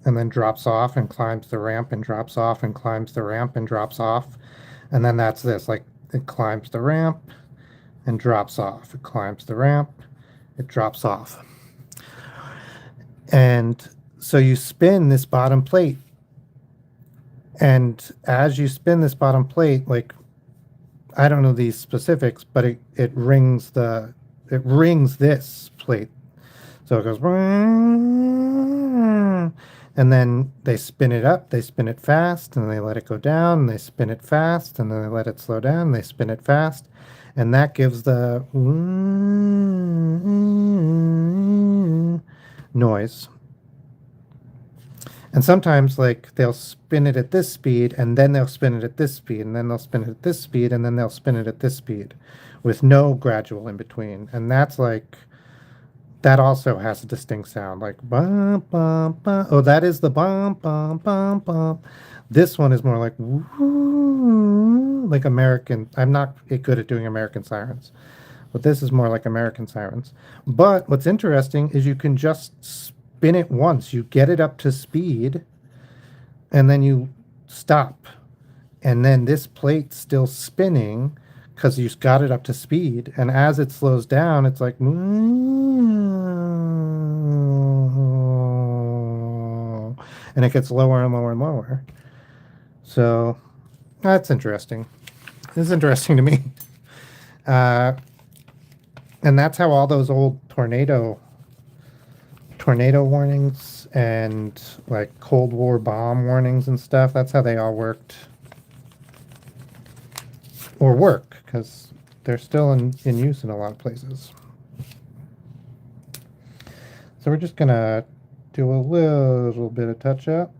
and then drops off and climbs the ramp and drops off and climbs the ramp and drops off. And then that's this, like it climbs the ramp and drops off. It climbs the ramp, it drops off. And so you spin this bottom plate. And as you spin this bottom plate, like, I don't know these specifics, but it rings this plate. So it goes, and then they spin it up, they spin it fast, and they let it go down, and they spin it fast, and then they let it slow down, and they spin it fast. And that gives the noise. And sometimes, like, they'll spin it at this speed, and then they'll spin it at this speed, and then they'll spin it at this speed, and then they'll spin it at this speed with no gradual in between. And that's like, that also has a distinct sound, like bum, bum, bum. Oh, that is the bum, bum, bum, bum. This one is more like woo, like American. I'm not good at doing American sirens, but this is more like American sirens. But what's interesting is you can just spin it once. You get it up to speed, and then you stop. And then this plate's still spinning because you got it up to speed. And as it slows down, it's like, and it gets lower and lower and lower. So that's interesting. It's interesting to me. And that's how all those old tornado warnings and like Cold War bomb warnings and stuff, that's how they all worked. Or work, because they're still in use in a lot of places. So we're just gonna do a little bit of touch up.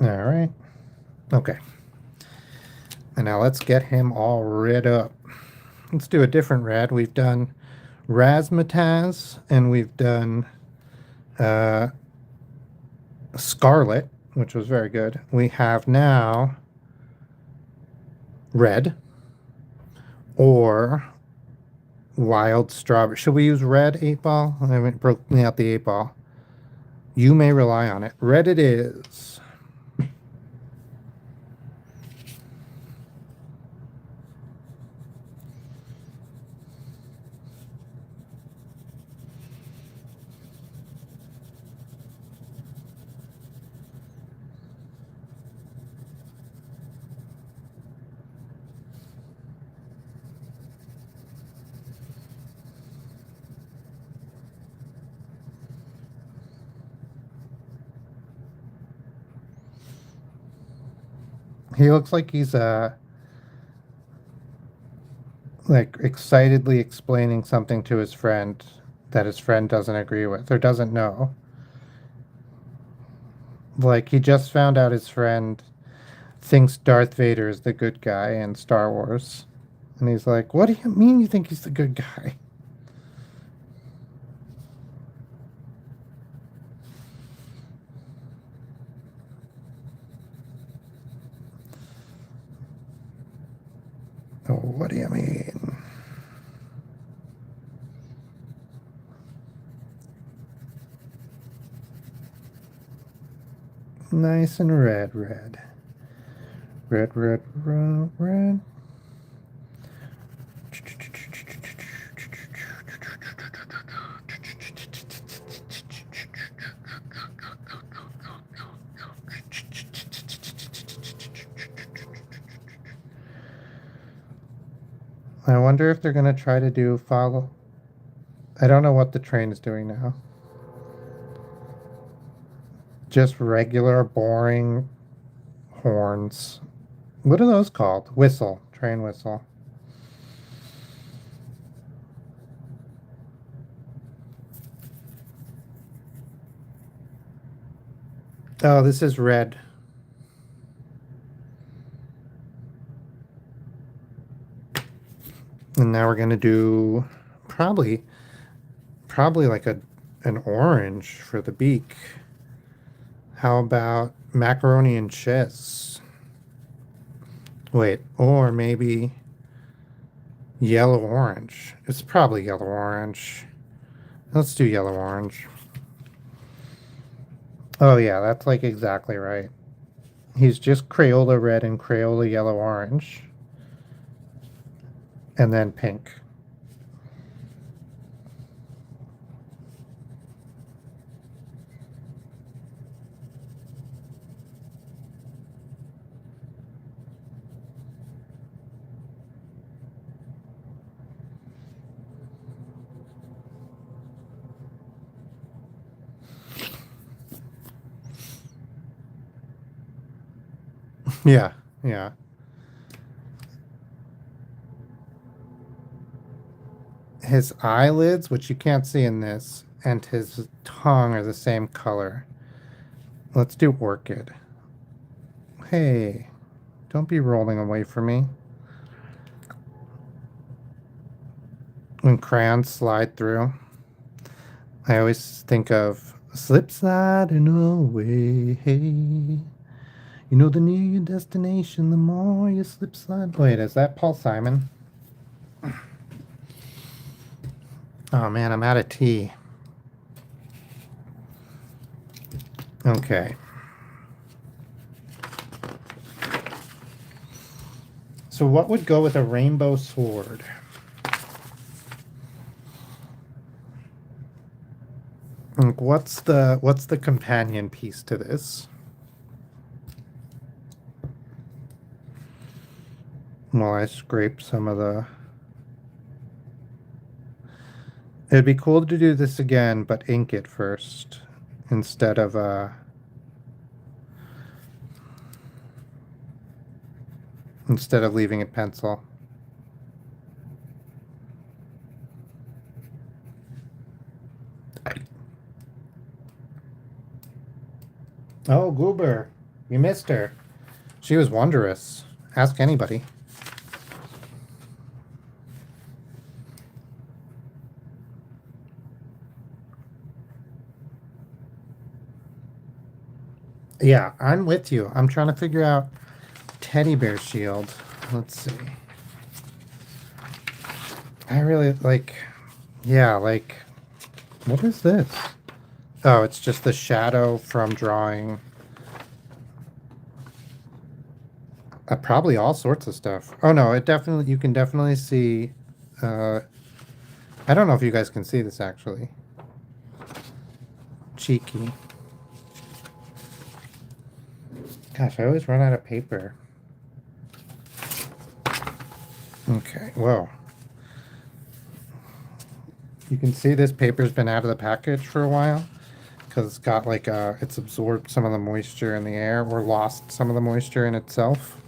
All right. Okay. And now let's get him all red up. Let's do a different red. We've done razzmatazz, and we've done scarlet, which was very good. We have now red or wild strawberry. Should we use red 8-ball? I haven't broken out the 8-ball. You may rely on it. Red it is. He looks like he's like excitedly explaining something to his friend that his friend doesn't agree with or doesn't know. Like he just found out his friend thinks Darth Vader is the good guy in Star Wars. And he's like, "What do you mean you think he's the good guy?" Oh, what do you mean? Nice and red, red. Red, red, red, red. I wonder if they're going to try to do follow. I don't know what the train is doing now. Just regular, boring horns. What are those called? Whistle. Train whistle. Oh, this is red. And now we're going to do probably like an orange for the beak. How about macaroni and cheese? Wait, or maybe yellow orange. It's probably yellow orange. Let's do yellow orange. Oh yeah, that's like exactly right. He's just Crayola red and Crayola yellow orange. And then pink. Yeah, yeah. His eyelids, which you can't see in this, and his tongue are the same color. Let's do orchid. Hey, don't be rolling away from me. When crayons slide through, I always think of slip sliding away. Hey, you know the nearer your destination, the more you slip slide. Wait, is that Paul Simon? Oh man, I'm out of tea. Okay. So what would go with a rainbow sword? Like, what's the companion piece to this? While I scrape some of the... It'd be cool to do this again, but ink it first instead of leaving it pencil. Oh, Goober, you missed her. She was wondrous. Ask anybody. Yeah, I'm with you. I'm trying to figure out teddy bear shield. Let's see. I really like, yeah, like, what is this? Oh, it's just the shadow from drawing. Probably all sorts of stuff. Oh no, it definitely, you can definitely see, uh, I don't know if you guys can see this actually. Cheeky. Gosh, I always run out of paper. Okay, well, you can see this paper's been out of the package for a while because it's got like it's absorbed some of the moisture in the air or lost some of the moisture in itself.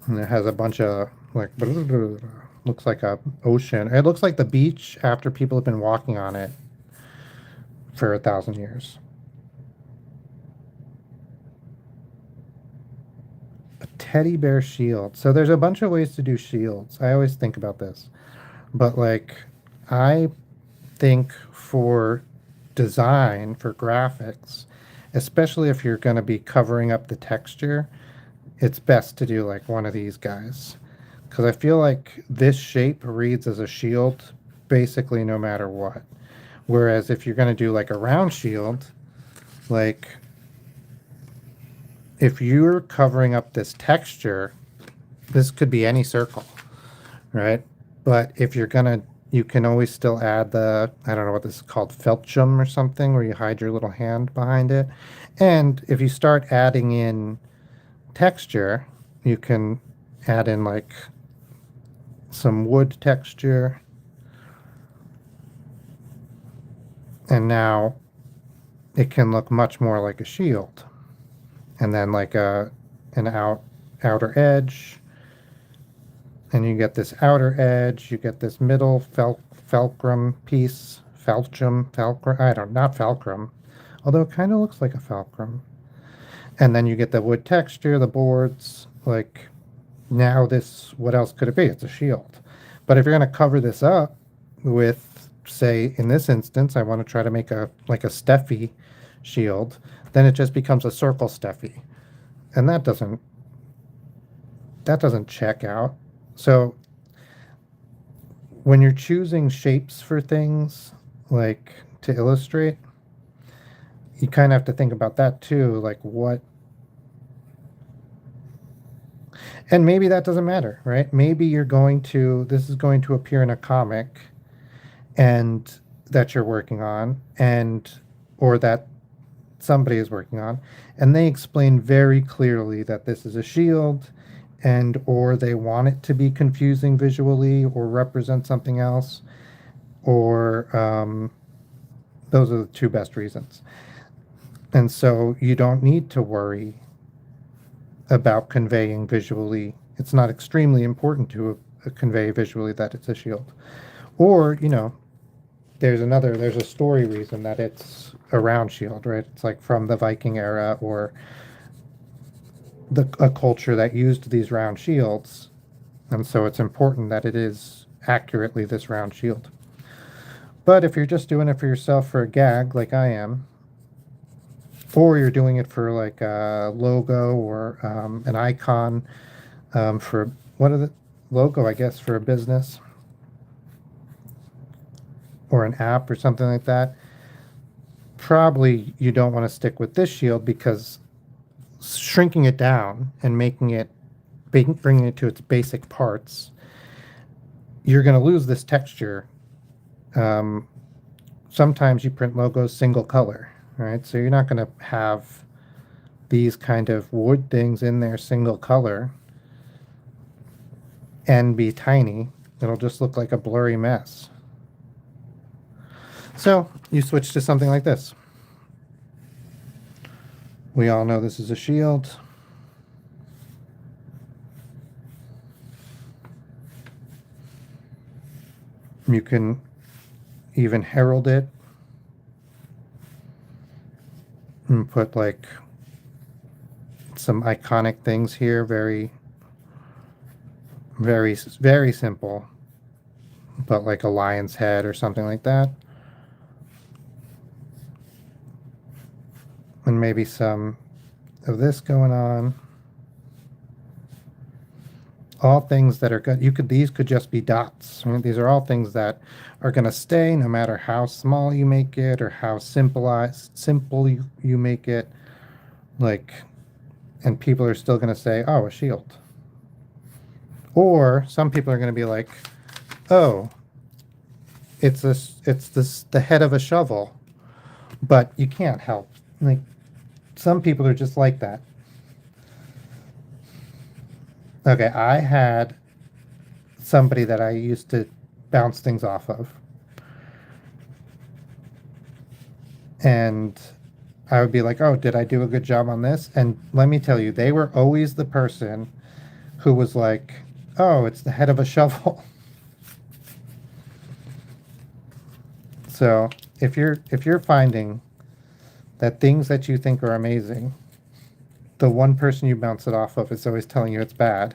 And it has a bunch of like looks like a ocean. It looks like the beach after people have been walking on it for 1,000 years. A teddy bear shield. So there's a bunch of ways to do shields. I always think about this. But like I think for design, for graphics, especially if you're going to be covering up the texture, it's best to do like one of these guys. Because I feel like this shape reads as a shield basically no matter what. Whereas if you're going to do like a round shield, like if you're covering up this texture, this could be any circle, right? But if you're going to, you can always still add the, I don't know what this is called, felchum or something, where you hide your little hand behind it. And if you start adding in texture, you can add in like some wood texture. And now it can look much more like a shield. And then like an outer edge. And you get this outer edge, you get this middle fulcrum piece, fulcrum, I don't, not fulcrum, although it kind of looks like a fulcrum. And then you get the wood texture, the boards, like now this, what else could it be? It's a shield. But if you're going to cover this up with, say, in this instance, I want to try to make a, like a Steffi shield, then it just becomes a circle Steffi. And that doesn't check out. So when you're choosing shapes for things, like to illustrate, you kind of have to think about that too. Like what, and maybe that doesn't matter, right? Maybe you're going to, this is going to appear in a comic and that you're working on, and, or that somebody is working on, and they explain very clearly that this is a shield, and or they want it to be confusing visually or represent something else, or those are the two best reasons. And so you don't need to worry about conveying visually. It's not extremely important to convey visually that it's a shield. Or, you know, there's a story reason that it's a round shield, right? It's like from the Viking era or a culture that used these round shields. And so it's important that it is accurately this round shield. But if you're just doing it for yourself for a gag, like I am, or you're doing it for like a logo or an icon for, what are the logo, I guess, for a business or an app or something like that, probably you don't want to stick with this shield, because shrinking it down and making it, bringing it to its basic parts, you're going to lose this texture. Sometimes you print logos single color, right? So you're not going to have these kind of wood things in there single color and be tiny. It'll just look like a blurry mess. So you switch to something like this. We all know this is a shield. You can even herald it and put like some iconic things here. Very, very, very simple, but like a lion's head or something like that. And maybe some of this going on. All things that are good. These could just be dots. Right? These are all things that are going to stay no matter how small you make it or how simple you make it. Like, and people are still going to say, oh, a shield. Or some people are going to be like, oh, it's the head of a shovel. But you can't help. Like, some people are just like that. Okay, I had somebody that I used to bounce things off of. And I would be like, oh, did I do a good job on this? And let me tell you, they were always the person who was like, oh, it's the head of a shovel. So if you're finding that things that you think are amazing, the one person you bounce it off of is always telling you it's bad,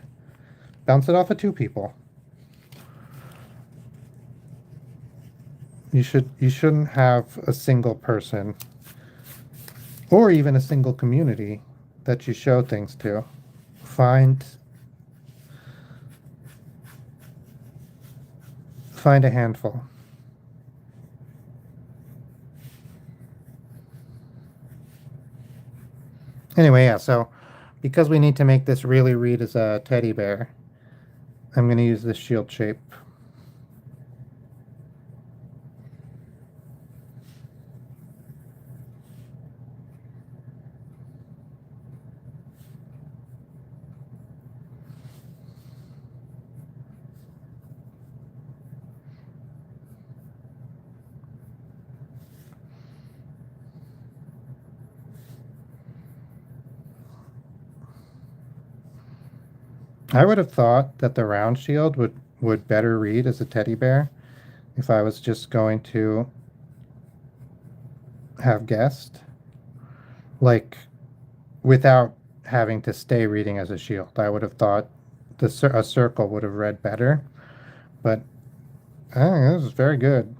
bounce it off of two people. You shouldn't have a single person or even a single community that you show things to. Find a handful. Anyway, yeah, so because we need to make this really read as a teddy bear, I'm going to use this shield shape. I would have thought that the round shield would better read as a teddy bear if I was just going to have guessed. Like, without having to stay reading as a shield. I would have thought a circle would have read better. But I think this is very good.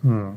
Hmm.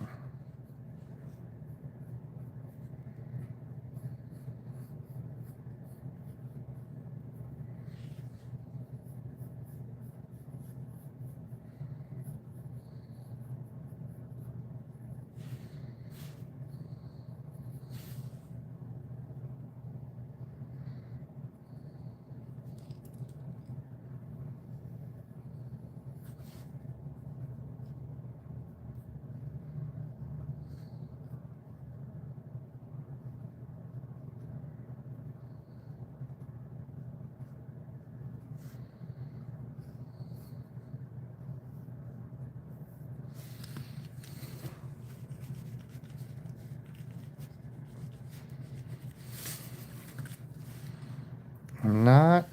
I'm not.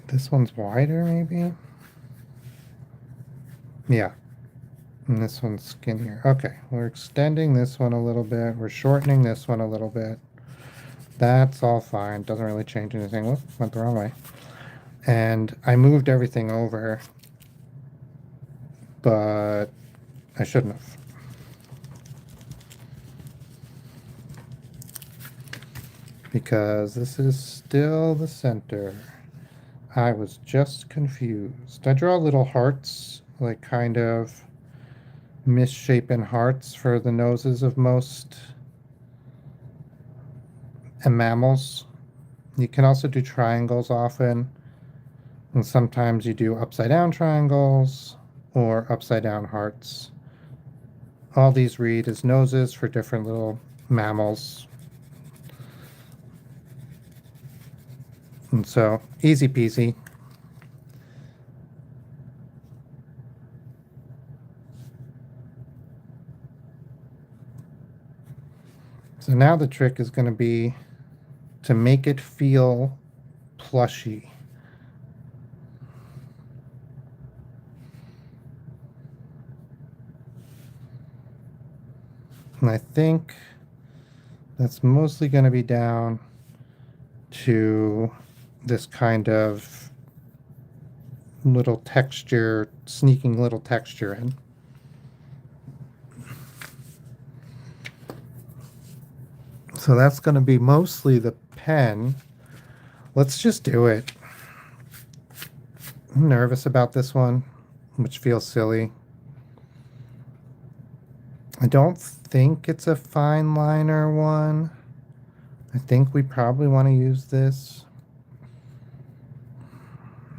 This one's wider, maybe? Yeah. And this one's skinnier. Okay, we're extending this one a little bit. We're shortening this one a little bit. That's all fine. Doesn't really change anything. Whoop, went the wrong way. And I moved everything over, but I shouldn't have. Because this is still the center. I was just confused. I draw little hearts, like kind of misshapen hearts for the noses of most mammals. You can also do triangles often, and sometimes you do upside down triangles or upside down hearts. All these read as noses for different little mammals. And so, easy peasy. So now the trick is going to be to make it feel plushy. And I think that's mostly going to be down to this kind of little texture, sneaking little texture in. So that's going to be mostly the pen. Let's just do it. I'm nervous about this one, which feels silly. I don't think it's a fine liner one. I think we probably want to use this.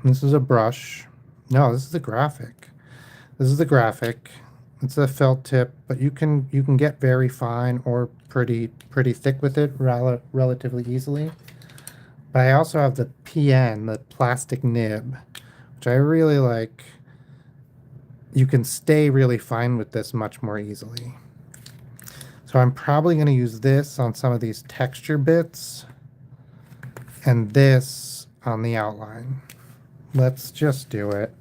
This is a brush. No, this is a graphic. This is the graphic. It's a felt tip, but you can get very fine or pretty thick with it relatively easily. But I also have the PN, the plastic nib, which I really like. You can stay really fine with this much more easily. So I'm probably going to use this on some of these texture bits and this on the outline. Let's just do it.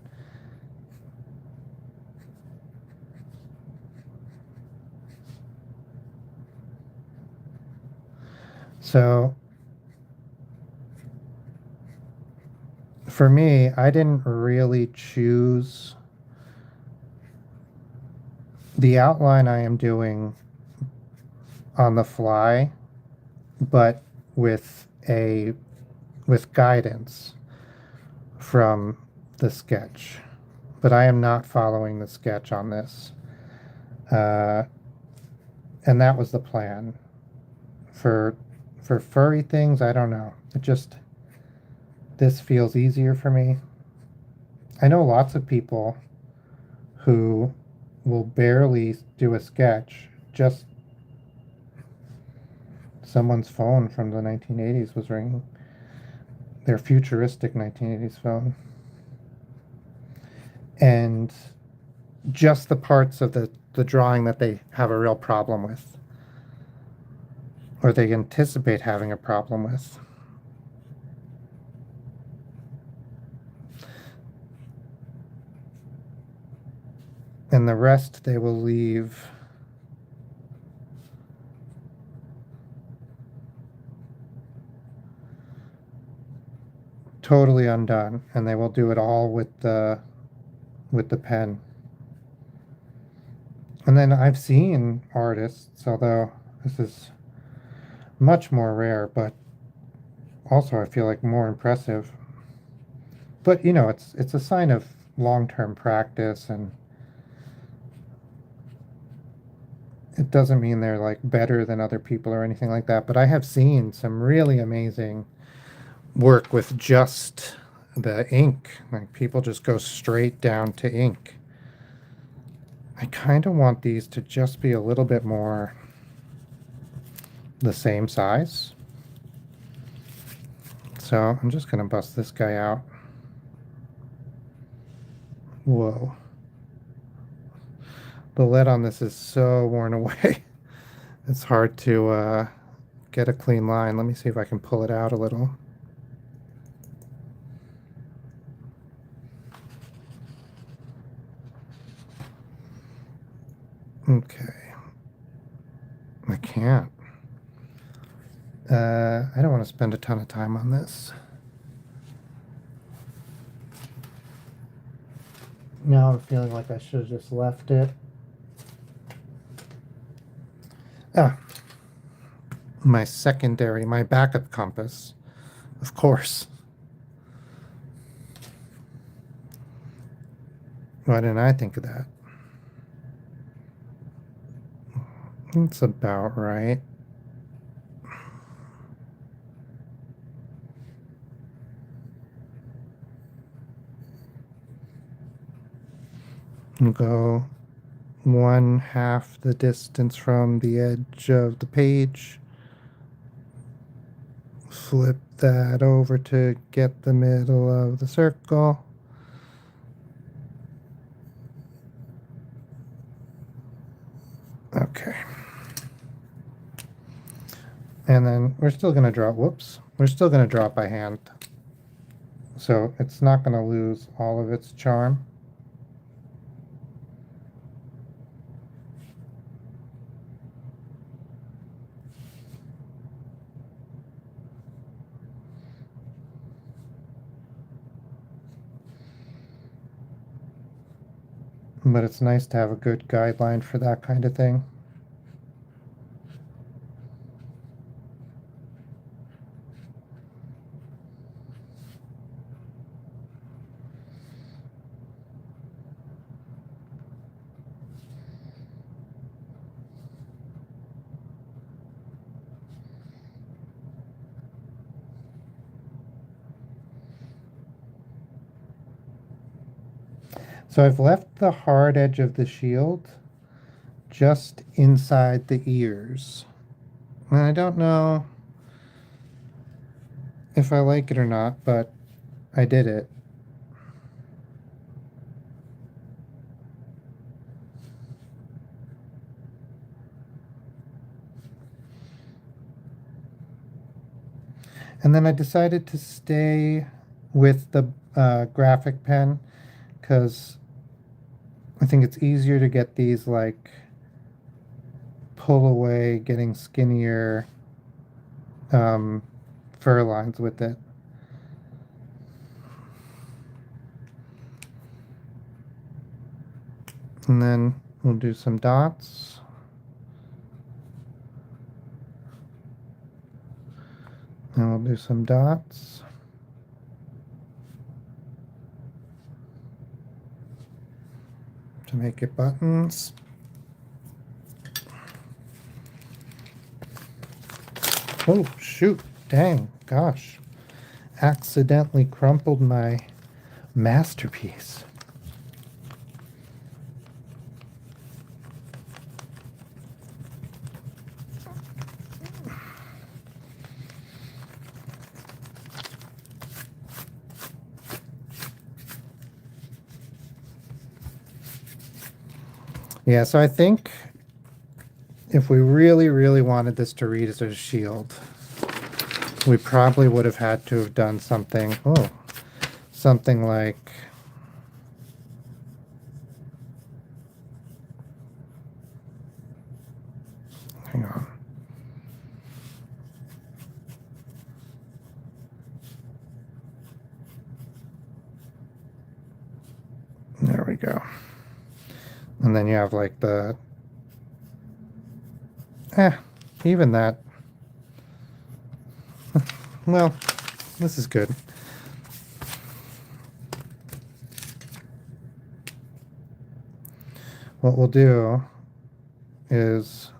So for me, I didn't really choose the outline. I am doing on the fly, but with guidance from the sketch. But I am not following the sketch on this. And that was the plan. For furry things, I don't know. This feels easier for me. I know lots of people who will barely do a sketch. Just someone's phone from the 1980s was ringing. Their futuristic 1980s phone. And just the parts of the drawing that they have a real problem with, or they anticipate having a problem with. And the rest they will leave totally undone, and they will do it all with the pen. And then I've seen artists, although this is much more rare, but also I feel like more impressive. But you know, it's a sign of long-term practice, and it doesn't mean they're like better than other people or anything like that. But I have seen some really amazing work with just the ink. Like people just go straight down to ink. I kind of want these to just be a little bit more the same size. So I'm just going to bust this guy out. Whoa. The lead on this is so worn away. It's hard to get a clean line. Let me see if I can pull it out a little. Okay. I can't. I don't want to spend a ton of time on this. Now I'm feeling like I should have just left it. Ah, my secondary, my backup compass, of course. Why didn't I think of that? That's about right. And go 1/2 the distance from the edge of the page. Flip that over to get the middle of the circle. Okay. And then we're still going to draw, whoops, we're still going to draw it by hand. So it's not going to lose all of its charm. But it's nice to have a good guideline for that kind of thing. So I've left the hard edge of the shield just inside the ears. And I don't know if I like it or not, but I did it. And then I decided to stay with the graphic pen because I think it's easier to get these like pull away, getting skinnier fur lines with it. And then we'll do some dots. And we'll do some dots. To make it buttons. Oh, shoot. Dang, gosh. Accidentally crumpled my masterpiece. Yeah, so I think if we really, really wanted this to read as a shield, we probably would have had to have done something, something like, hang on. There we go. And then you have like the, even that. Well, this is good. What we'll do is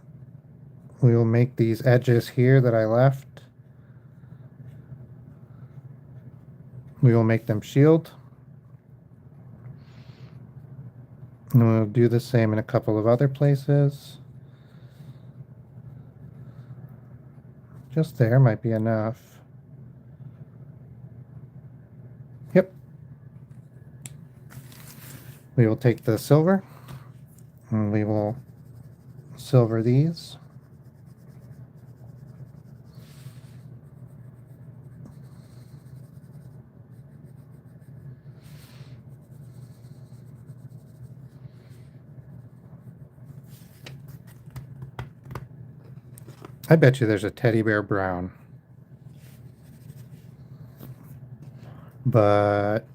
we will make these edges here that I left. We will make them shield. And we'll do the same in a couple of other places. Just there might be enough. Yep. We will take the silver and we will silver these. I bet you there's a teddy bear brown. But,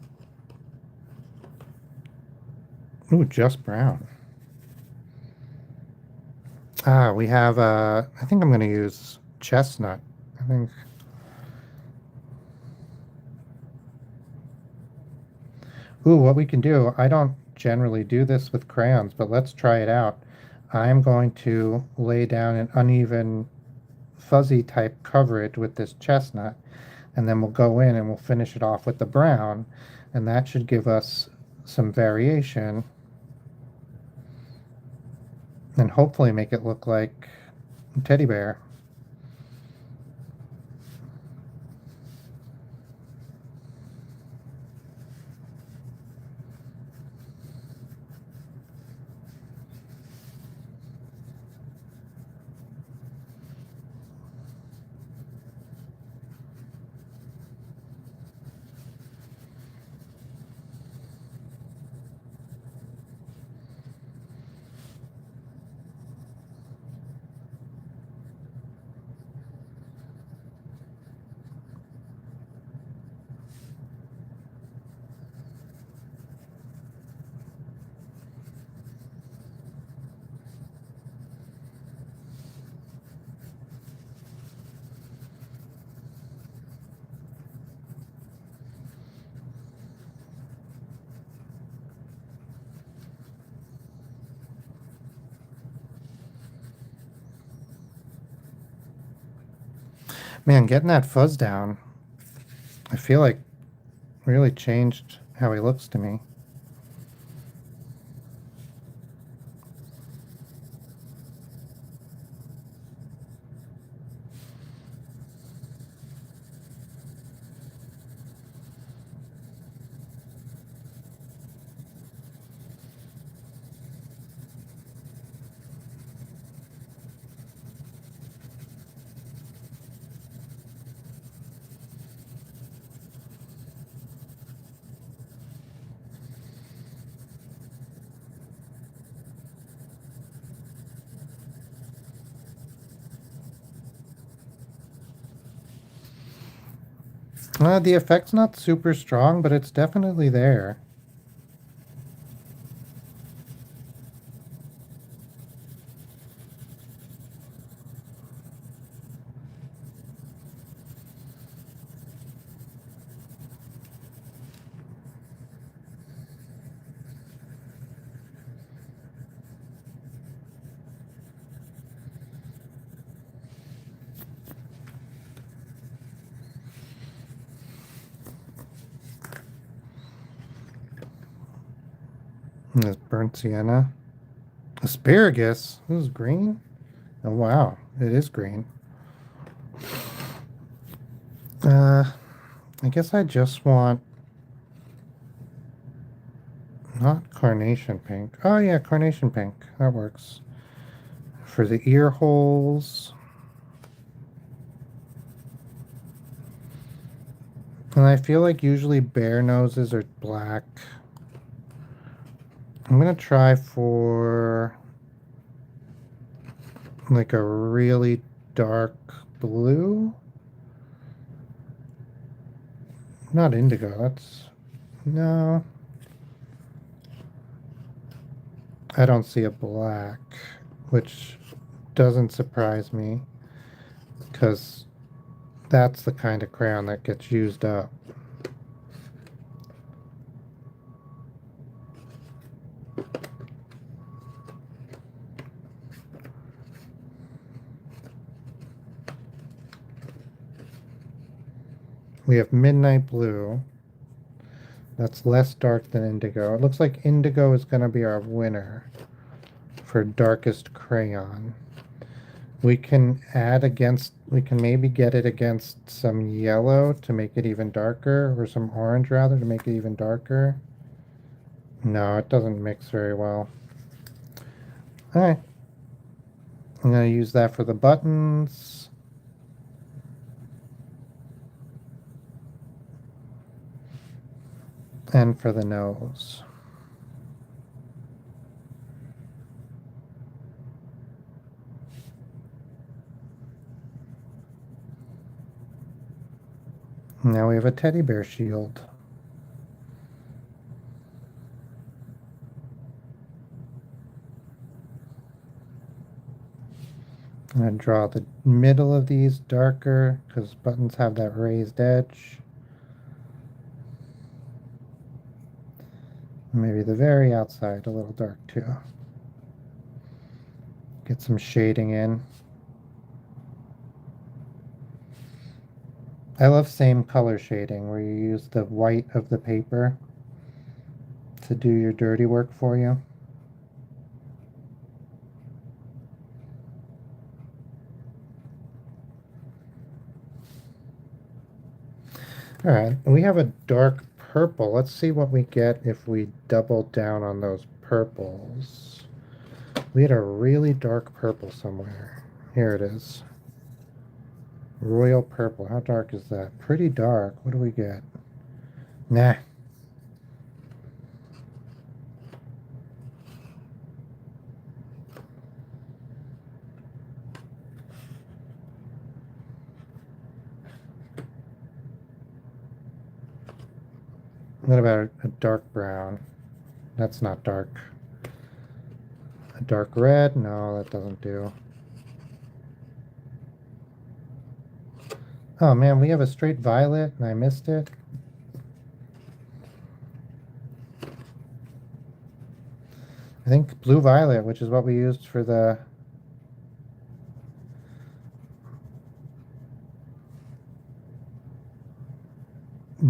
ooh, just brown. We have, I think I'm going to use chestnut. I think. Ooh, what we can do, I don't generally do this with crayons, but let's try it out. I'm going to lay down an uneven fuzzy type coverage with this chestnut, and then we'll go in and we'll finish it off with the brown, and that should give us some variation and hopefully make it look like a teddy bear. Man, getting that fuzz down, I feel like really changed how he looks to me. The effect's not super strong, but it's definitely there. And this burnt sienna. Asparagus. This is green? Oh, wow. It is green. I guess I just want not carnation pink. Oh, yeah, carnation pink. That works. For the ear holes. And I feel like usually bear noses are black. I'm going to try for like a really dark blue. Not indigo. That's... No. I don't see a black, which doesn't surprise me because that's the kind of crayon that gets used up. We have midnight blue. That's less dark than indigo. It looks like indigo is going to be our winner for darkest crayon. We can maybe get it against some yellow to make it even darker, or some orange rather to make it even darker. No, it doesn't mix very well. All right. I'm going to use that for the buttons. And for the nose. Now we have a teddy bear shield. I'm going to draw the middle of these darker because buttons have that raised edge. Maybe the very outside a little dark too. Get some shading in. I love same color shading where you use the white of the paper to do your dirty work for you. All right, we have a dark purple. Let's see what we get if we double down on those purples. We had a really dark purple somewhere. Here it is. Royal purple. How dark is that? Pretty dark. What do we get? Nah. What about a dark brown? That's not dark. A dark red? No, that doesn't do. Oh man, we have a straight violet and I missed it. I think blue violet, which is what we used for the...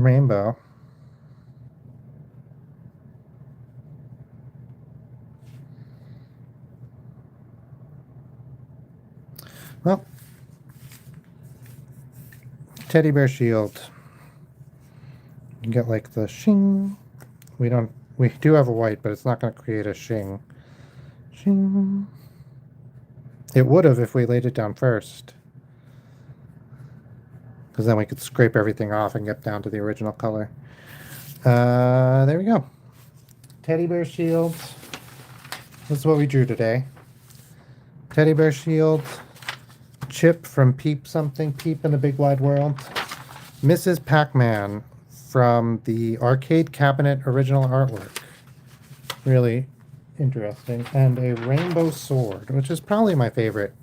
rainbow. Well, teddy bear shield. You can get like the shing. We do have a white, but it's not going to create a shing. Shing. It would have if we laid it down first. Because then we could scrape everything off and get down to the original color. There we go. Teddy bear shield. This is what we drew today. Teddy bear shield. Chip from Peep something. Peep in the Big Wide World. Mrs. Pac-Man from the arcade cabinet original artwork. Really interesting. And a rainbow sword, which is probably my favorite.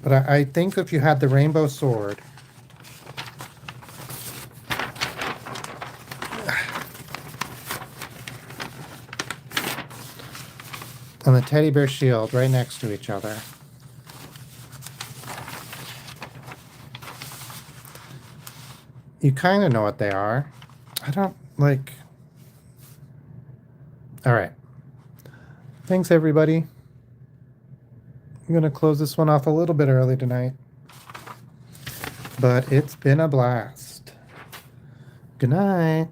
But I think if you had the rainbow sword, and the teddy bear shield right next to each other, you kind of know what they are. I don't like... All right. Thanks, everybody. I'm going to close this one off a little bit early tonight. But it's been a blast. Good night.